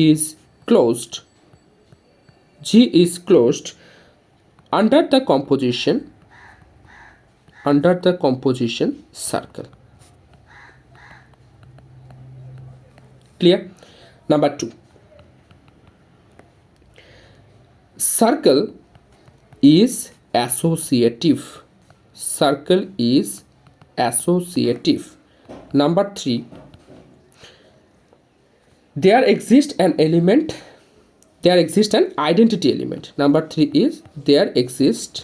S1: is closed, G is closed under the composition circle. Clear? Number 2, circle is associative, circle is associative. Number 3, there exists an identity element. Number 3 is there exists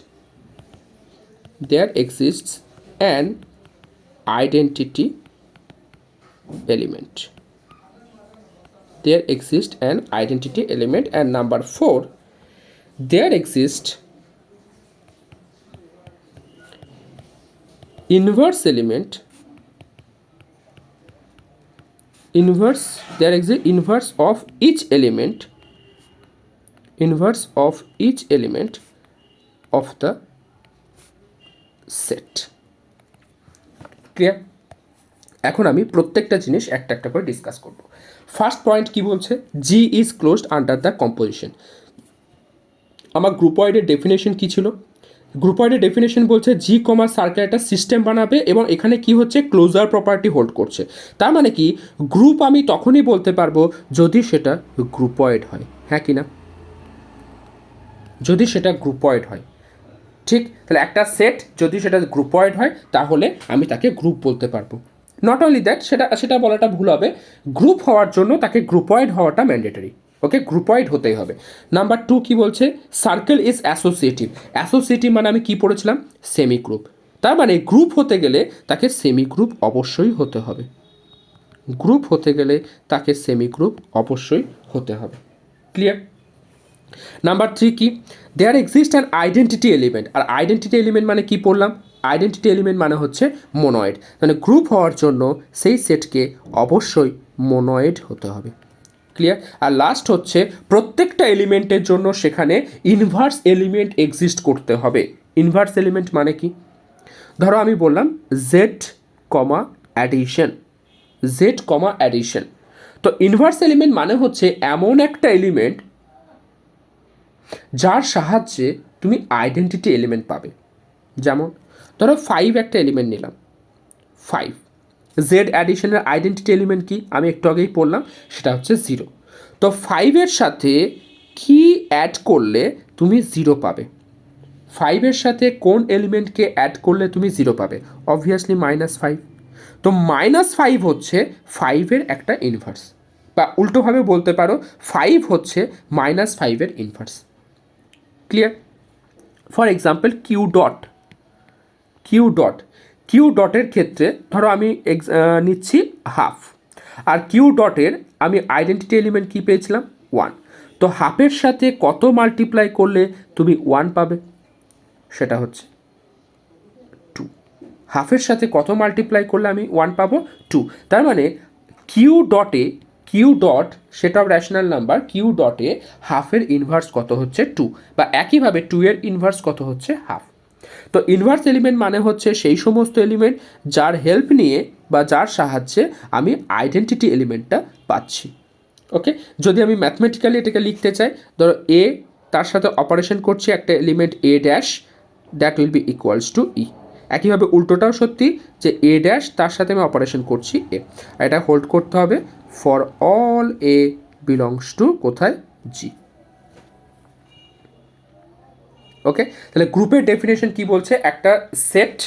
S1: an identity element, there exists an identity element. And number 4, there exists inverse element, there exists inverse of each element of the set. Clear? এখন আমি প্রত্যেকটা জিনিস একটা একটা করে discuss করব। First point কি বলছে? G is closed under the composition. আমার গ্রুপয়েডের ডেফিনেশন কী ছিল? গ্রুপয়েডের ডেফিনেশন বলছে জি কমা সার্কেল একটা সিস্টেম বানাবে এবং এখানে কি হচ্ছে, ক্লোজার প্রপার্টি হোল্ড করছে। তার মানে কি গ্রুপ আমি তখনই বলতে পারবো যদি সেটা গ্রুপয়েড হয়। হ্যাঁ কি না? যদি সেটা গ্রুপয়েড হয়, ঠিক? তাহলে একটা সেট যদি সেটা গ্রুপয়েড হয় তাহলে আমি তাকে গ্রুপ বলতে পারবো। নট অনলি দ্যাট, সেটা বলাটা ভুল হবে, গ্রুপ হওয়ার জন্য তাকে গ্রুপয়েড হওয়াটা ম্যান্ডেটরি। ওকে, গ্রুপয়েড হতেই হবে। নাম্বার 2 কি বলছে? Circle is associative. অ্যাসোসিয়েটিভ মানে আমি কি পড়েছিলাম? Semi group. তার মানে গ্রুপ হতে গেলে তাকে সেমি গ্রুপ অবশ্যই হতে হবে, গ্রুপ হতে গেলে তাকে সেমি গ্রুপ অবশ্যই হতে হবে। ক্লিয়ার? নাম্বার 3 কি? There exist an identity element. আর আইডেন্টিটি এলিমেন্ট মানে কি পড়লাম? আইডেন্টিটি এলিমেন্ট মানে হচ্ছে মোনয়েড। মানে গ্রুপ হওয়ার জন্য সেই সেটকে অবশ্যই মোনয়েড হতে হবে। ক্লিয়ার? আর লাস্ট হচ্ছে প্রত্যেকটা এলিমেন্টের জন্য সেখানে ইনভার্স এলিমেন্ট এক্সিস্ট করতে হবে। ইনভার্স এলিমেন্ট মানে কি? ধরো আমি বললাম জেড কমা অ্যাডিশন, জেড কমা অ্যাডিশন। তো ইনভার্স এলিমেন্ট মানে হচ্ছে এমন একটা এলিমেন্ট যার সাহায্যে তুমি আইডেন্টিটি এলিমেন্ট পাবে। যেমন ধরো 5 একটা এলিমেন্ট নিলাম, 5, জেড অ্যাডিশনের আইডেন্টিটি এলিমেন্ট কি আমি একটু আগেই পড়লাম, সেটা হচ্ছে 0। তো 5-এর সাথে কি অ্যাড করলে তুমি 0 পাবে? 5-এর সাথে কোন এলিমেন্টকে অ্যাড করলে তুমি 0 পাবে? অবভিয়াসলি -5। তো -5 হচ্ছে 5-এর একটা ইনভার্স, বা উল্টোভাবে বলতে পারো 5 হচ্ছে -5-এর inverse. Clear? For example Q dot, Q ডটের ক্ষেত্রে ধরো আমি নিচ্ছি হাফ, আর কিউ ডটের আমি আইডেন্টিটি এলিমেন্ট কী পেয়েছিলাম? 1। তো হাফের সাথে কত মাল্টিপ্লাই করলে তুমি 1 পাবে? সেটা হচ্ছে 2। হাফের সাথে কত মাল্টিপ্লাই করলে আমি 1 পাবো? 2। তার মানে Q dot set of rational number, Q ডটে হাফের ইনভার্স কত হচ্ছে? 2। বা একইভাবে 2-এর ইনভার্স কত হচ্ছে? হাফ। তো ইনভার্স এলিমেন্ট মানে হচ্ছে সেই সমস্ত এলিমেন্ট যার হেল্প নিয়ে বা যার সাহায্যে আমি আইডেন্টিটি এলিমেন্টটা পাচ্ছি। ওকে, যদি আমি ম্যাথমেটিক্যালি এটাকে লিখতে চাই, ধরো এ তার সাথে অপারেশন করছি একটা element A dash, that will be equals to E. একইভাবে উল্টোটাও সত্যি, যে এ ড্যাশ তার সাথে আমি অপারেশন করছি এ, আর এটা হোল্ড করতে হবে for all a belongs two কোথায়? জি। ওকে, তাহলে গ্রুপের ডেফিনেশন কি বলছে? একটা সেট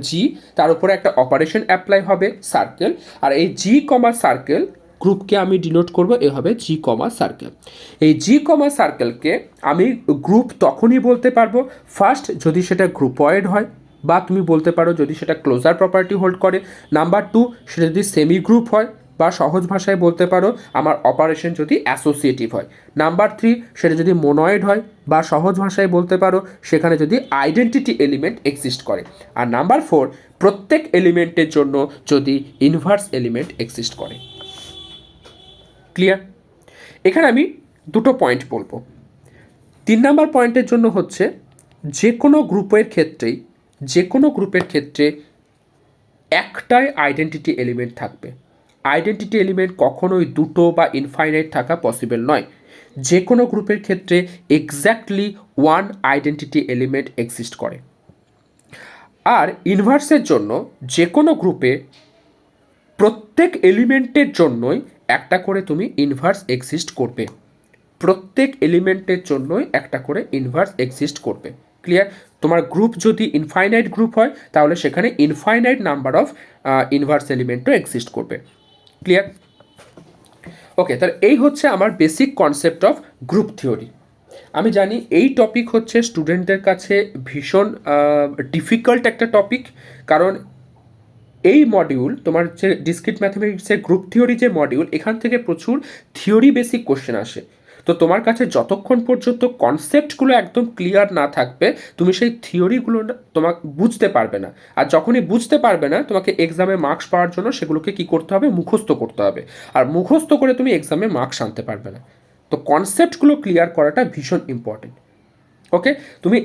S1: জি তার উপরে একটা অপারেশন অ্যাপ্লাই হবে সার্কেল, আর এই জি কমা সার্কেল গ্রুপকে আমি ডিনোট করব এভাবে জি কমা সার্কেল। এই জি কমা সার্কেলকে আমি গ্রুপ তখনই বলতে পারবো ফার্স্ট যদি সেটা গ্রুপয়েড হয়, বা তুমি বলতে পারো যদি সেটা ক্লোজার প্রপার্টি হোল্ড করে। নাম্বার 2, সেটা যদি সেমি গ্রুপ হয়, বা সহজ ভাষায় বলতে পারো আমার অপারেশন যদি অ্যাসোসিয়েটিভ হয়। নাম্বার 3, সেটা যদি মোনয়েড হয়, বা সহজ ভাষায় বলতে পারো সেখানে যদি আইডেন্টিটি এলিমেন্ট এক্সিস্ট করে। আর নাম্বার 4, প্রত্যেক এলিমেন্টের জন্য যদি ইনভার্স এলিমেন্ট এক্সিস্ট করে। ক্লিয়ার? এখানে আমি দুটো পয়েন্ট বলবো। 3 নাম্বার পয়েন্টের জন্য হচ্ছে যে কোনো গ্রুপের ক্ষেত্রে একটাই আইডেন্টিটি এলিমেন্ট থাকবে। আইডেন্টিটি এলিমেন্ট কখনোই দুটো বা ইনফাইনাইট থাকা পসিবল নয়। যে কোনো গ্রুপের ক্ষেত্রে এক্স্যাক্টলি 1 আইডেন্টিটি এলিমেন্ট এক্সিস্ট করে। আর ইনভার্সের জন্য যে কোনো গ্রুপে প্রত্যেক এলিমেন্টের জন্যই একটা করে তুমি ইনভার্স এক্সিস্ট করবে। প্রত্যেক এলিমেন্টের জন্যই একটা করে ইনভার্স এক্সিস্ট করবে। ক্লিয়ার? তোমার গ্রুপ যদি ইনফাইনাইট গ্রুপ হয় তাহলে সেখানে ইনফাইনাইট নাম্বার অফ ইনভার্স এলিমেন্টও এক্সিস্ট করবে। ক্লিয়ার? ওকে, তাহলে এই হচ্ছে আমার basic concept of group theory. আমি জানি এই টপিক হচ্ছে স্টুডেন্টদের কাছে ভীষণ ডিফিকাল্ট একটা টপিক, কারণ এই মডিউল তোমার যে ডিসক্রিট ম্যাথমেটিক্সের গ্রুপ থিওরি যে মডিউল, এখান থেকে প্রচুর থিওরি বেসিক কোশ্চেন আসে। তো তোমার কাছে যতক্ষণ পর্যন্ত কনসেপ্টগুলো একদম ক্লিয়ার না থাকবে তুমি সেই থিওরিগুলো তোমাকে বুঝতে পারবে না। আর যখনই বুঝতে পারবে না তোমাকে এক্সামে মার্কস পাওয়ার জন্য সেগুলোকে কি করতে হবে? মুখস্থ করতে হবে। আর মুখস্থ করে তুমি এক্সামে মার্কস আনতে পারবে না। তো কনসেপ্টগুলো ক্লিয়ার করাটা ভীষণ ইম্পর্টেন্ট। ওকে, তুমি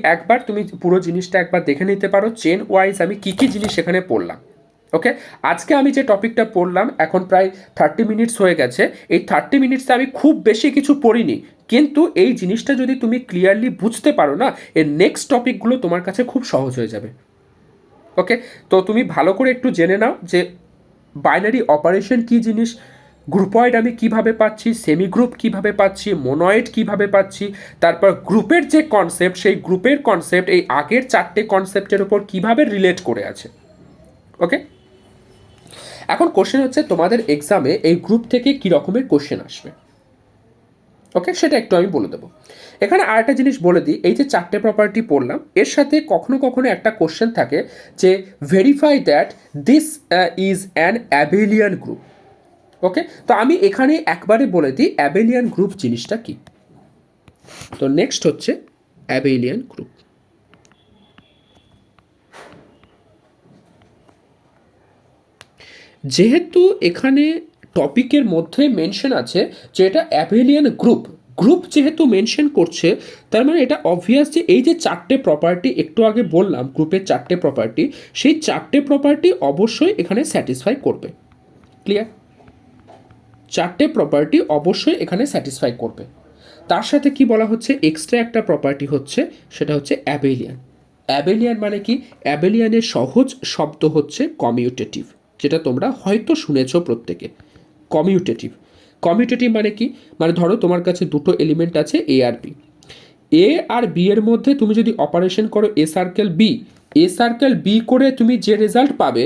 S1: পুরো জিনিসটা একবার দেখে নিতে পারো চেন ওয়াইজ আমি কী কী জিনিস সেখানে পড়লাম। ওকে, আজকে আমি যে টপিকটা পড়লাম এখন প্রায় 30 মিনিটস হয়ে গেছে। এই 30 মিনিটসে আমি খুব বেশি কিছু পড়িনি, কিন্তু এই জিনিসটা যদি তুমি ক্লিয়ারলি বুঝতে পারো না, এর নেক্সট টপিকগুলো তোমার কাছে খুব সহজ হয়ে যাবে। ওকে, তো তুমি ভালো করে একটু জেনে নাও যে বাইনারি অপারেশন কী জিনিস, গ্রুপয়েড আমি কিভাবে পাচ্ছি, সেমি গ্রুপ কিভাবে পাচ্ছি, মোনয়েড কিভাবে পাচ্ছি, তারপর গ্রুপের যে কনসেপ্ট সেই গ্রুপের কনসেপ্ট এই আগের 4টে কনসেপ্টের উপর কিভাবে রিলেট করে আছে। ওকে, এখন কোশ্চেন হচ্ছে তোমাদের এক্সামে এই গ্রুপ থেকে কী রকমের কোশ্চেন আসবে। ওকে, সেটা একটু আমি বলে দেবো। এখানে আরেকটা জিনিস বলে দিই, এই যে 4টে প্রপার্টি পড়লাম এর সাথে কখনো কখনো একটা কোশ্চেন থাকে যে verify that this is an abelian group. Okay, তো আমি এখানে একবারে বলে দিই অ্যাবেলিয়ান গ্রুপ জিনিসটা কি। তো নেক্সট হচ্ছে অ্যাবেলিয়ান গ্রুপ। যেহেতু এখানে টপিকের মধ্যে মেনশন আছে যে এটা অ্যাবেলিয়ান গ্রুপ যেহেতু মেনশন করছে, তার মানে এটা অবভিয়াস যে এই যে 4টে প্রপার্টি একটু আগে বললাম গ্রুপের 4টে প্রপার্টি, সেই 4টে প্রপার্টি অবশ্যই এখানে স্যাটিসফাই করবে। ক্লিয়ার? চারটে প্রপার্টি অবশ্যই এখানে স্যাটিসফাই করবে। তার সাথে কি বলা হচ্ছে, এক্সট্রা একটা প্রপার্টি হচ্ছে, সেটা হচ্ছে অ্যাবেলিয়ান। অ্যাবেলিয়ান মানে কি? অ্যাবেলিয়ানের সহজ শব্দ হচ্ছে কমিউটেটিভ, যেটা তোমরা হয়তো শুনেছ প্রত্যেকে। কমিউটেটিভ, কমিউটেটিভ মানে কি? মানে ধরো তোমার কাছে দুটো এলিমেন্ট আছে এ আর বি, এ আর বি এর মধ্যে তুমি যদি অপারেশন করো A circle B, A circle B করে তুমি যে রেজাল্ট পাবে,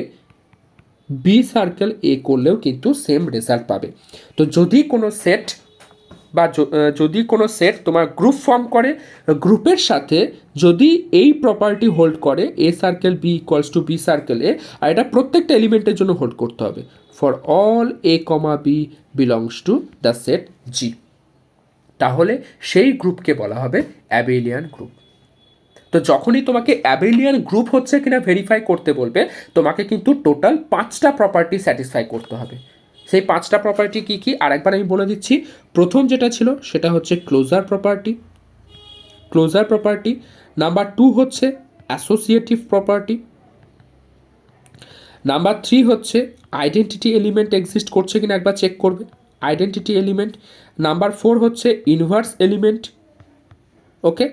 S1: বি সার্কেল এ করলেও কিন্তু সেম রেজাল্ট পাবে। তো যদি কোনো সেট বা যদি কোনো সেট তোমার গ্রুপ ফর্ম করে, গ্রুপের সাথে যদি এই প্রপার্টি হোল্ড করে a circle b equals to b circle a, আর এটা প্রত্যেকটা এলিমেন্টের জন্য হোল্ড করতে হবে, for all a comma b belongs to the set G, তাহলে সেই গ্রুপকে বলা হবে অ্যাবেলিয়ান গ্রুপ। তো যখনই তোমাকে অ্যাবেলিয়ান গ্রুপ হচ্ছে কিনা ভেরিফাই করতে বলবে, তোমাকে কিন্তু টোটাল 5টা প্রপার্টি স্যাটিসফাই করতে হবে। সেই 5টা প্রপার্টি কী কী আরেকবার আমি বলে দিচ্ছি। প্রথম যেটা ছিল সেটা হচ্ছে closure property, closure property. Number 2 হচ্ছে অ্যাসোসিয়েটিভ প্রপার্টি। নাম্বার 3 হচ্ছে আইডেন্টিটি এলিমেন্ট এক্সিস্ট করছে কিনা একবার চেক করবে, আইডেন্টিটি এলিমেন্ট। নাম্বার 4 হচ্ছে ইনভার্স এলিমেন্ট। ওকে,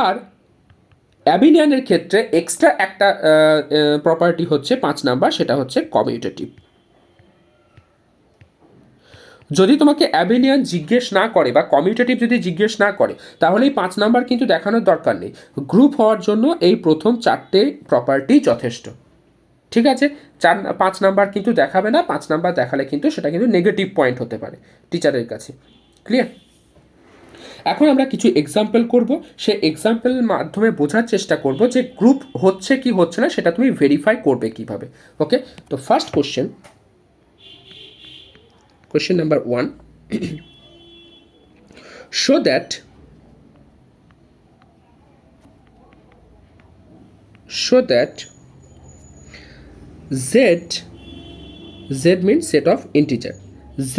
S1: আর অ্যাবেলিয়ানের ক্ষেত্রে এক্সট্রা একটা প্রপার্টি হচ্ছে 5 নাম্বার, সেটা হচ্ছে কমিউটেটিভ। যদি তোমাকে অ্যাবেলিয়ান জিজ্ঞেস না করে বা কমিউটেটিভ যদি জিজ্ঞেস না করে, তাহলে এই 5 নাম্বার কিন্তু দেখানোর দরকার নেই। গ্রুপ হওয়ার জন্য এই প্রথম 4টে প্রপার্টি যথেষ্ট। ঠিক আছে, 5 নাম্বার কিন্তু দেখাবে না, 5 নাম্বার দেখালে কিন্তু সেটা কিন্তু নেগেটিভ পয়েন্ট হতে পারে টিচারের কাছে। ক্লিয়ার? এখন আমরা কিছু এক্সাম্পল করব, সেই এক্সাম্পলের মাধ্যমে বোঝার চেষ্টা করব যে গ্রুপ হচ্ছে কি হচ্ছে না সেটা তুমি ভেরিফাই করবে কিভাবে। ওকে, তো first question, question number 1, show that z means set of integer, z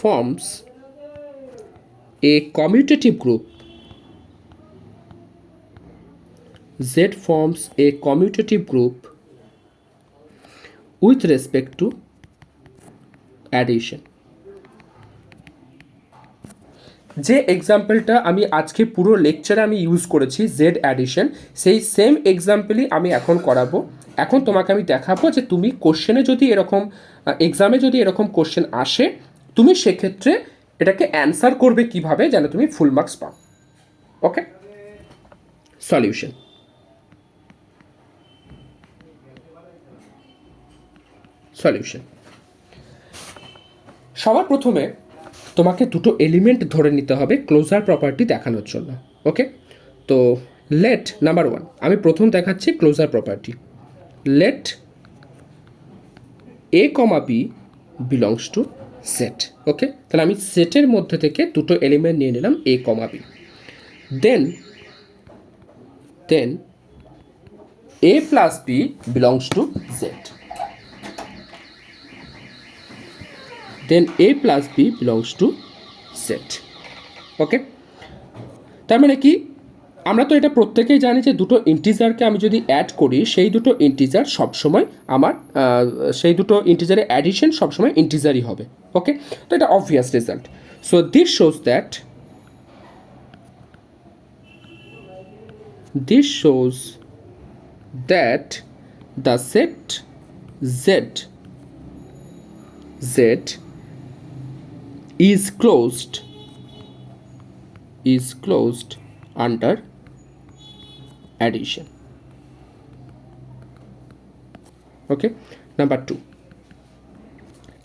S1: forms a commutative group, z forms a commutative group with respect to addition. যে এক্সাম্পলটা আমি আজকে পুরো লেকচারে আমি ইউজ করেছি জেড অ্যাডিশন, সেই সেম এক্সাম্পলই আমি এখন করাবো। এখন তোমাকে আমি দেখাবো যে তুমি কোশ্চেনে যদি এরকম, এক্সামে যদি এরকম কোশ্চেন আসে, তুমি সেক্ষেত্রে এটাকে অ্যান্সার করবে কিভাবে যেন তুমি ফুল মার্কস পাও। ওকে, সলিউশন। সবার প্রথমে তোমাকে দুটো এলিমেন্ট ধরে নিতে হবে ক্লোজার প্রপার্টি দেখানোর জন্য। ওকে, তো লেট নাম্বার 1 আমি প্রথম দেখাচ্ছি closure property, let a comma b belongs to set. Okay, তাহলে আমি সেটের মধ্যে থেকে দুটো এলিমেন্ট নিয়ে নিলাম a comma b, then a plus b belongs to Z, then a plus b belongs to set. Okay, তার মানে কি, আমরা তো এটা প্রত্যেকেই জানি যে দুটো ইন্টিজারকে আমি যদি অ্যাড করি, সেই দুটো ইন্টিজার সবসময় আমার সেই দুটো ইন্টিজারের অ্যাডিশন সবসময় ইন্টিজারই হবে। ওকে, তো এটা obvious result. So this shows that the set z is closed under addition. Okay, number 2,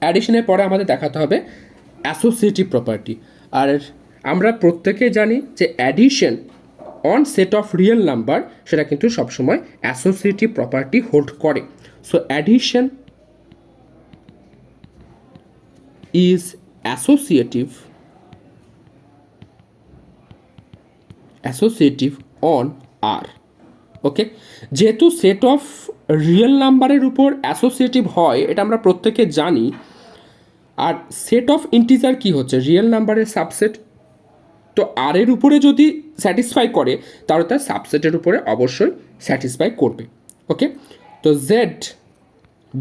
S1: অ্যাডিশনের পরে আমাদের দেখাতে হবে অ্যাসোসিয়েটিভ প্রপার্টি। আর আমরা প্রত্যেকে জানি যে addition on set of real number সেটা কিন্তু সবসময় অ্যাসোসিয়েটিভ প্রপার্টি হোল্ড করে। So addition is associative on R. ওকে, যেহেতু সেট অফ রিয়েল নাম্বারের উপর অ্যাসোসিয়েটিভ হয় এটা আমরা প্রত্যেকে জানি, আর সেট অফ ইন্টিজার কি হচ্ছে রিয়েল নাম্বারের সাবসেট, তো আর এর উপরে যদি স্যাটিসফাই করে তাহলে তার সাবসেটের উপরে অবশ্যই স্যাটিসফাই করবে। ওকে, তো Z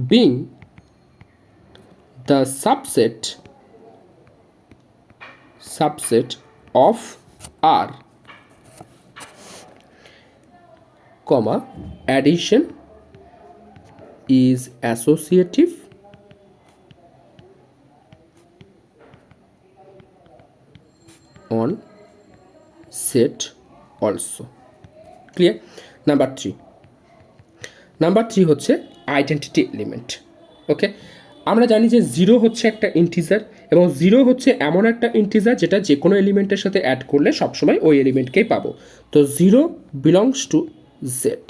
S1: being the subset of R, comma, addition is associative on set also. Clear? Number 3 হচ্ছে আইডেন্টিটি এলিমেন্ট। ওকে, আমরা জানি যে 0 হচ্ছে একটা ইন্টিজার এবং 0 হচ্ছে এমন একটা ইন্টিজার যেটা যে কোনো এলিমেন্টের সাথে অ্যাড করলে সবসময় ওই এলিমেন্টকেই পাবো। তো 0 belongs to Z.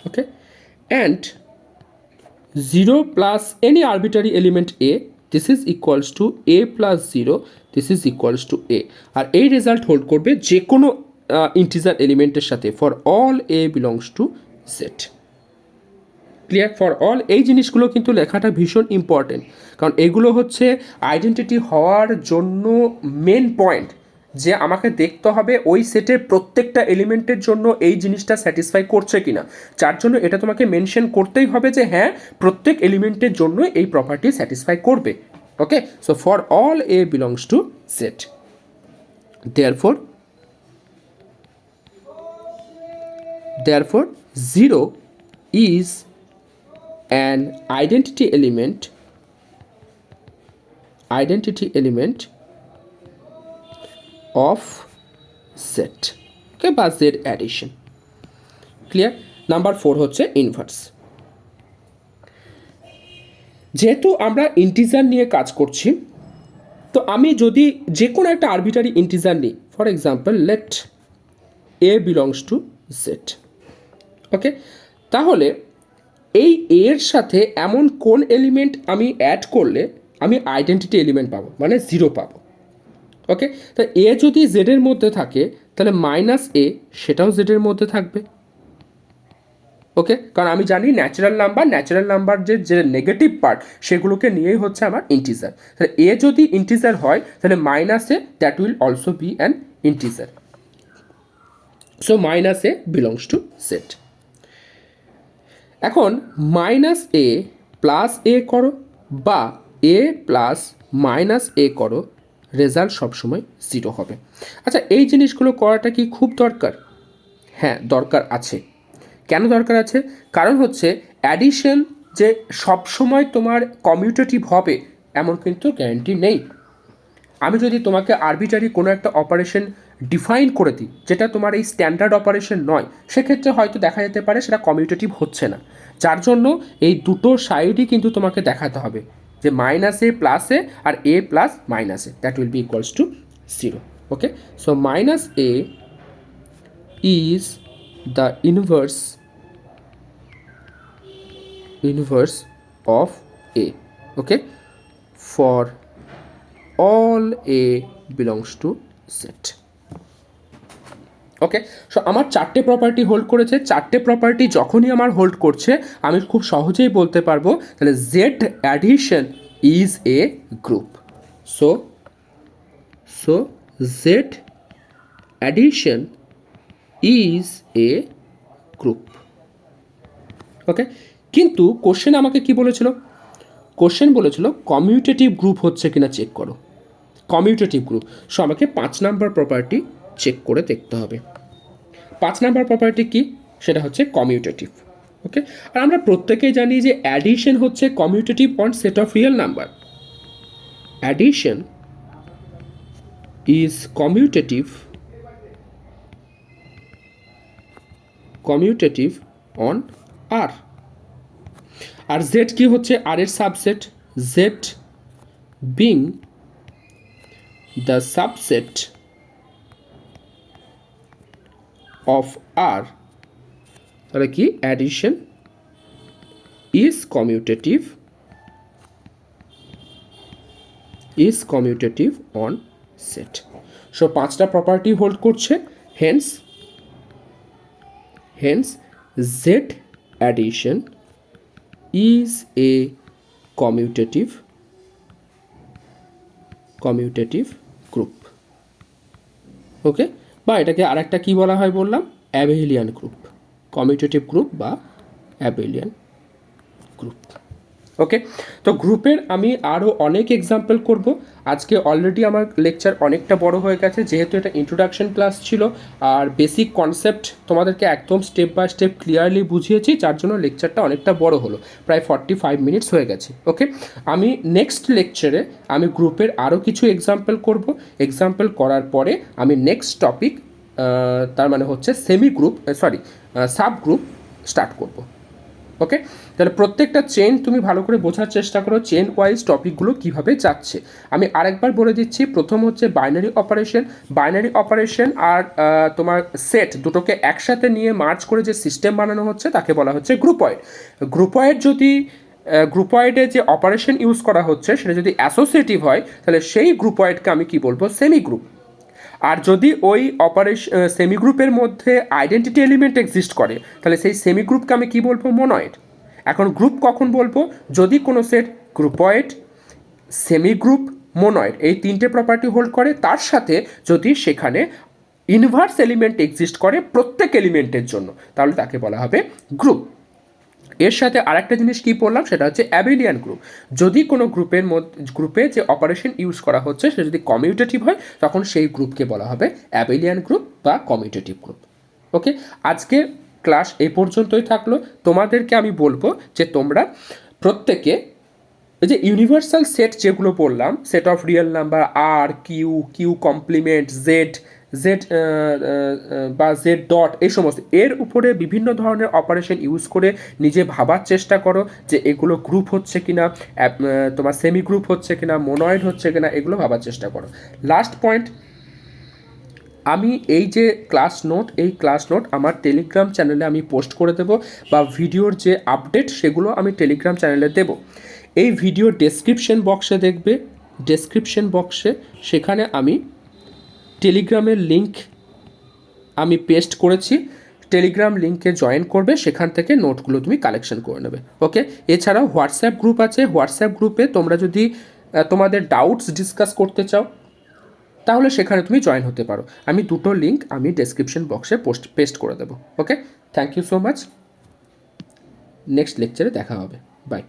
S1: Okay, and 0 plus any arbitrary element a, this is equals to a plus 0, this is equals to এ। আর এই রেজাল্ট হোল্ড করবে যে কোনো ইন্টিজার এলিমেন্টের সাথে for all a belongs to Z. Clear? For all এই জিনিসগুলো কিন্তু লেখাটা ভীষণ ইম্পর্টেন্ট, কারণ এগুলো হচ্ছে আইডেন্টিটি হওয়ার জন্য মেন পয়েন্ট, যে আমাকে দেখতে হবে ওই সেটের প্রত্যেকটা এলিমেন্টের জন্য এই জিনিসটা স্যাটিসফাই করছে কিনা, যার জন্য এটা তোমাকে মেনশন করতেই হবে যে হ্যাঁ প্রত্যেক এলিমেন্টের জন্য এই প্রপার্টি স্যাটিসফাই করবে। Okay, so for all a belongs to set, therefore 0 is an identity element of set, okay, বা z addition. ক্লিয়ার? নাম্বার 4 হচ্ছে ইনভার্স। যেহেতু আমরা ইন্টিজার নিয়ে কাজ করছি, তো আমি যদি যে কোনো একটা আরবিটারি ইন্টিজার নিই, for example let a belongs to Z. Okay, তাহলে এই এর সাথে এমন কোন এলিমেন্ট আমি অ্যাড করলে আমি আইডেন্টিটি এলিমেন্ট পাবো, মানে 0 পাবো। ওকে, তা এ যদি জেডের মধ্যে থাকে তাহলে মাইনাস এ সেটাও জেডের মধ্যে থাকবে। ওকে, কারণ আমি জানি ন্যাচারাল নাম্বার যে নেগেটিভ পার্ট সেগুলোকে নিয়েই হচ্ছে আমার ইন্টিজার। তাহলে এ যদি ইন্টিজার হয় তাহলে minus A that will also be an integer. So minus A belongs to set. এখন মাইনাস এ প্লাস এ করো বা এ প্লাস মাইনাস এ করো, রেজাল্ট সবসময় 0 হবে। আচ্ছা, এই জিনিসগুলো করাটা কি খুব দরকার? হ্যাঁ, দরকার আছে। কেন দরকার আছে? কারণ হচ্ছে অ্যাডিশন যে সবসময় তোমার কমিউটেটিভ হবে এমন কিন্তু গ্যারান্টি নেই। আমি যদি তোমাকে আরবিটারি কোনো একটা অপারেশন ডিফাইন করে দিই যেটা তোমার এই স্ট্যান্ডার্ড অপারেশন নয়, সেক্ষেত্রে হয়তো দেখা যেতে পারে সেটা কমিউটেটিভ হচ্ছে না, যার জন্য এই দুটো সাইডই কিন্তু তোমাকে দেখাতে হবে যে মাইনাস এ প্লাস এ আর A plus minus A that will be equals to 0। Okay, so minus A is the inverse of A, okay, for all A belongs to Z. Okay, so আমার 4টে property hold করেছে। 4টে property যখনই আমার hold করছে আমি খুব সহজেই বলতে পারবো তাহলে Z addition is a group. So Z addition is a group. Okay, কিন্তু কোশ্চেন আমাকে কি বলেছিল? কোশ্চেন বলেছিল কমিউটেটিভ গ্রুপ হচ্ছে কিনা চেক করো। কমিউটেটিভ গ্রুপ, সো আমাকে 5 নাম্বার প্রপার্টি চেক করে দেখতে হবে। 5 নাম্বার প্রপার্টি কি? সেটা হচ্ছে কমিউটেটিভ। ওকে, আর আমরা প্রত্যেকেই জানি যে অ্যাডিশন হচ্ছে commutative on set of real number. Addition is commutative on R. আর জেড কি হচ্ছে? আর এর subset. Z being the subset of R, তাহলে কি addition is commutative on set. So 5টা প্রপার্টি হোল্ড করছে, hence Z addition is a commutative group. Okay, বা এটাকে আরেকটা কি বলা হয় বললাম? অ্যাবেলিয়ান গ্রুপ, কমিউটেটিভ গ্রুপ বা অ্যাবেলিয়ান গ্রুপ। ওকে, তো গ্রুপের আমি আরও অনেক এক্সাম্পল করব। আজকে অলরেডি আমার লেকচার অনেকটা বড় হয়ে গেছে, যেহেতু এটা ইন্ট্রোডাকশন ক্লাস ছিল আর বেসিক কনসেপ্ট তোমাদেরকে একদম স্টেপ বাই স্টেপ ক্লিয়ারলি বুঝিয়েছি, যার জন্য লেকচারটা অনেকটা বড় হলো, প্রায় 45 মিনিটস হয়ে গেছে। ওকে, আমি নেক্সট লেকচারে আমি গ্রুপের আরও কিছু এক্সাম্পল করব। এক্সাম্পল করার পরে আমি নেক্সট টপিক, তার মানে হচ্ছে semi group, sub group start করব। ওকে, তাহলে প্রত্যেকটা চেন তুমি ভালো করে বোঝার চেষ্টা করো, চেন ওয়াইজ টপিকগুলো কীভাবে যাচ্ছে। আমি আরেকবার বলে দিচ্ছি, প্রথম হচ্ছে বাইনারি অপারেশন। বাইনারি অপারেশন আর তোমার সেট দুটোকে একসাথে নিয়ে মার্চ করে যে সিস্টেম বানানো হচ্ছে তাকে বলা হচ্ছে গ্রুপয়েড। গ্রুপয়েড যদি গ্রুপয়েডে যে অপারেশন ইউজ করা হচ্ছে সেটা যদি অ্যাসোসিয়েটিভ হয়, তাহলে সেই গ্রুপয়েডকে আমি কি বলবো, সেমি গ্রুপ। আর যদি ওই সেমি গ্রুপের মধ্যে আইডেন্টিটি এলিমেন্ট এক্সিস্ট করে, তাহলে সেই সেমি গ্রুপকে আমি কি বলবো, মনোয়েড। এখন গ্রুপ কখন বলবো, যদি কোনো সেট গ্রুপয়েড, সেমি গ্রুপ, মোনয়েড এই তিনটে প্রপার্টি হোল্ড করে, তার সাথে যদি সেখানে ইনভার্স এলিমেন্ট এক্সিস্ট করে প্রত্যেক এলিমেন্টের জন্য, তাহলে তাকে বলা হবে গ্রুপ। এর সাথে আরেকটা জিনিস কি পড়লাম, সেটা হচ্ছে অ্যাবেলিয়ান গ্রুপ। যদি কোনো গ্রুপে যে অপারেশন ইউজ করা হচ্ছে সে যদি কমিউটেটিভ হয়, তখন সেই গ্রুপকে বলা হবে অ্যাবেলিয়ান গ্রুপ বা কমিউটেটিভ গ্রুপ। ওকে, আজকে ক্লাস এই পর্যন্তই থাকলো। তোমাদেরকে আমি বলবো যে তোমরা প্রত্যেকে এই যে ইউনিভার্সাল সেট যেগুলো বললাম, সেট অফ রিয়েল নাম্বার আর, Q, Q complement, Z, Z বা জেড ডট, এই সমস্ত এর উপরে বিভিন্ন ধরনের অপারেশন ইউজ করে নিজে ভাবার চেষ্টা করো যে এগুলো গ্রুপ হচ্ছে কিনা, তোমার সেমি গ্রুপ হচ্ছে কিনা, মোনয়েড হচ্ছে কিনা, এগুলো ভাবার চেষ্টা করো। লাস্ট পয়েন্ট, আমি এই যে এই ক্লাস নোট আমার টেলিগ্রাম চ্যানেলে আমি পোস্ট করে দেব, বা ভিডিওর যে আপডেট সেগুলো আমি টেলিগ্রাম চ্যানেলে দেব। এই ভিডিওর ডেসক্রিপশন বক্সে দেখবে, ডেসক্রিপশন বক্সে সেখানে আমি টেলিগ্রামের লিঙ্ক আমি পেস্ট করেছি, টেলিগ্রাম লিঙ্কে জয়েন করবে, সেখান থেকে নোটগুলো তুমি কালেকশন করে নেবে। ওকে, এছাড়াও হোয়াটসঅ্যাপ গ্রুপ আছে, হোয়াটসঅ্যাপ গ্রুপে তোমরা যদি তোমাদের ডাউটস ডিসকাস করতে চাও তাহলে সেখানে তুমি জয়েন হতে পারো। আমি দুটো লিঙ্ক আমি ডেসক্রিপশন বক্সে পেস্ট করে দেবো। Okay, thank you so much, next লেকচারে দেখা হবে, বাই।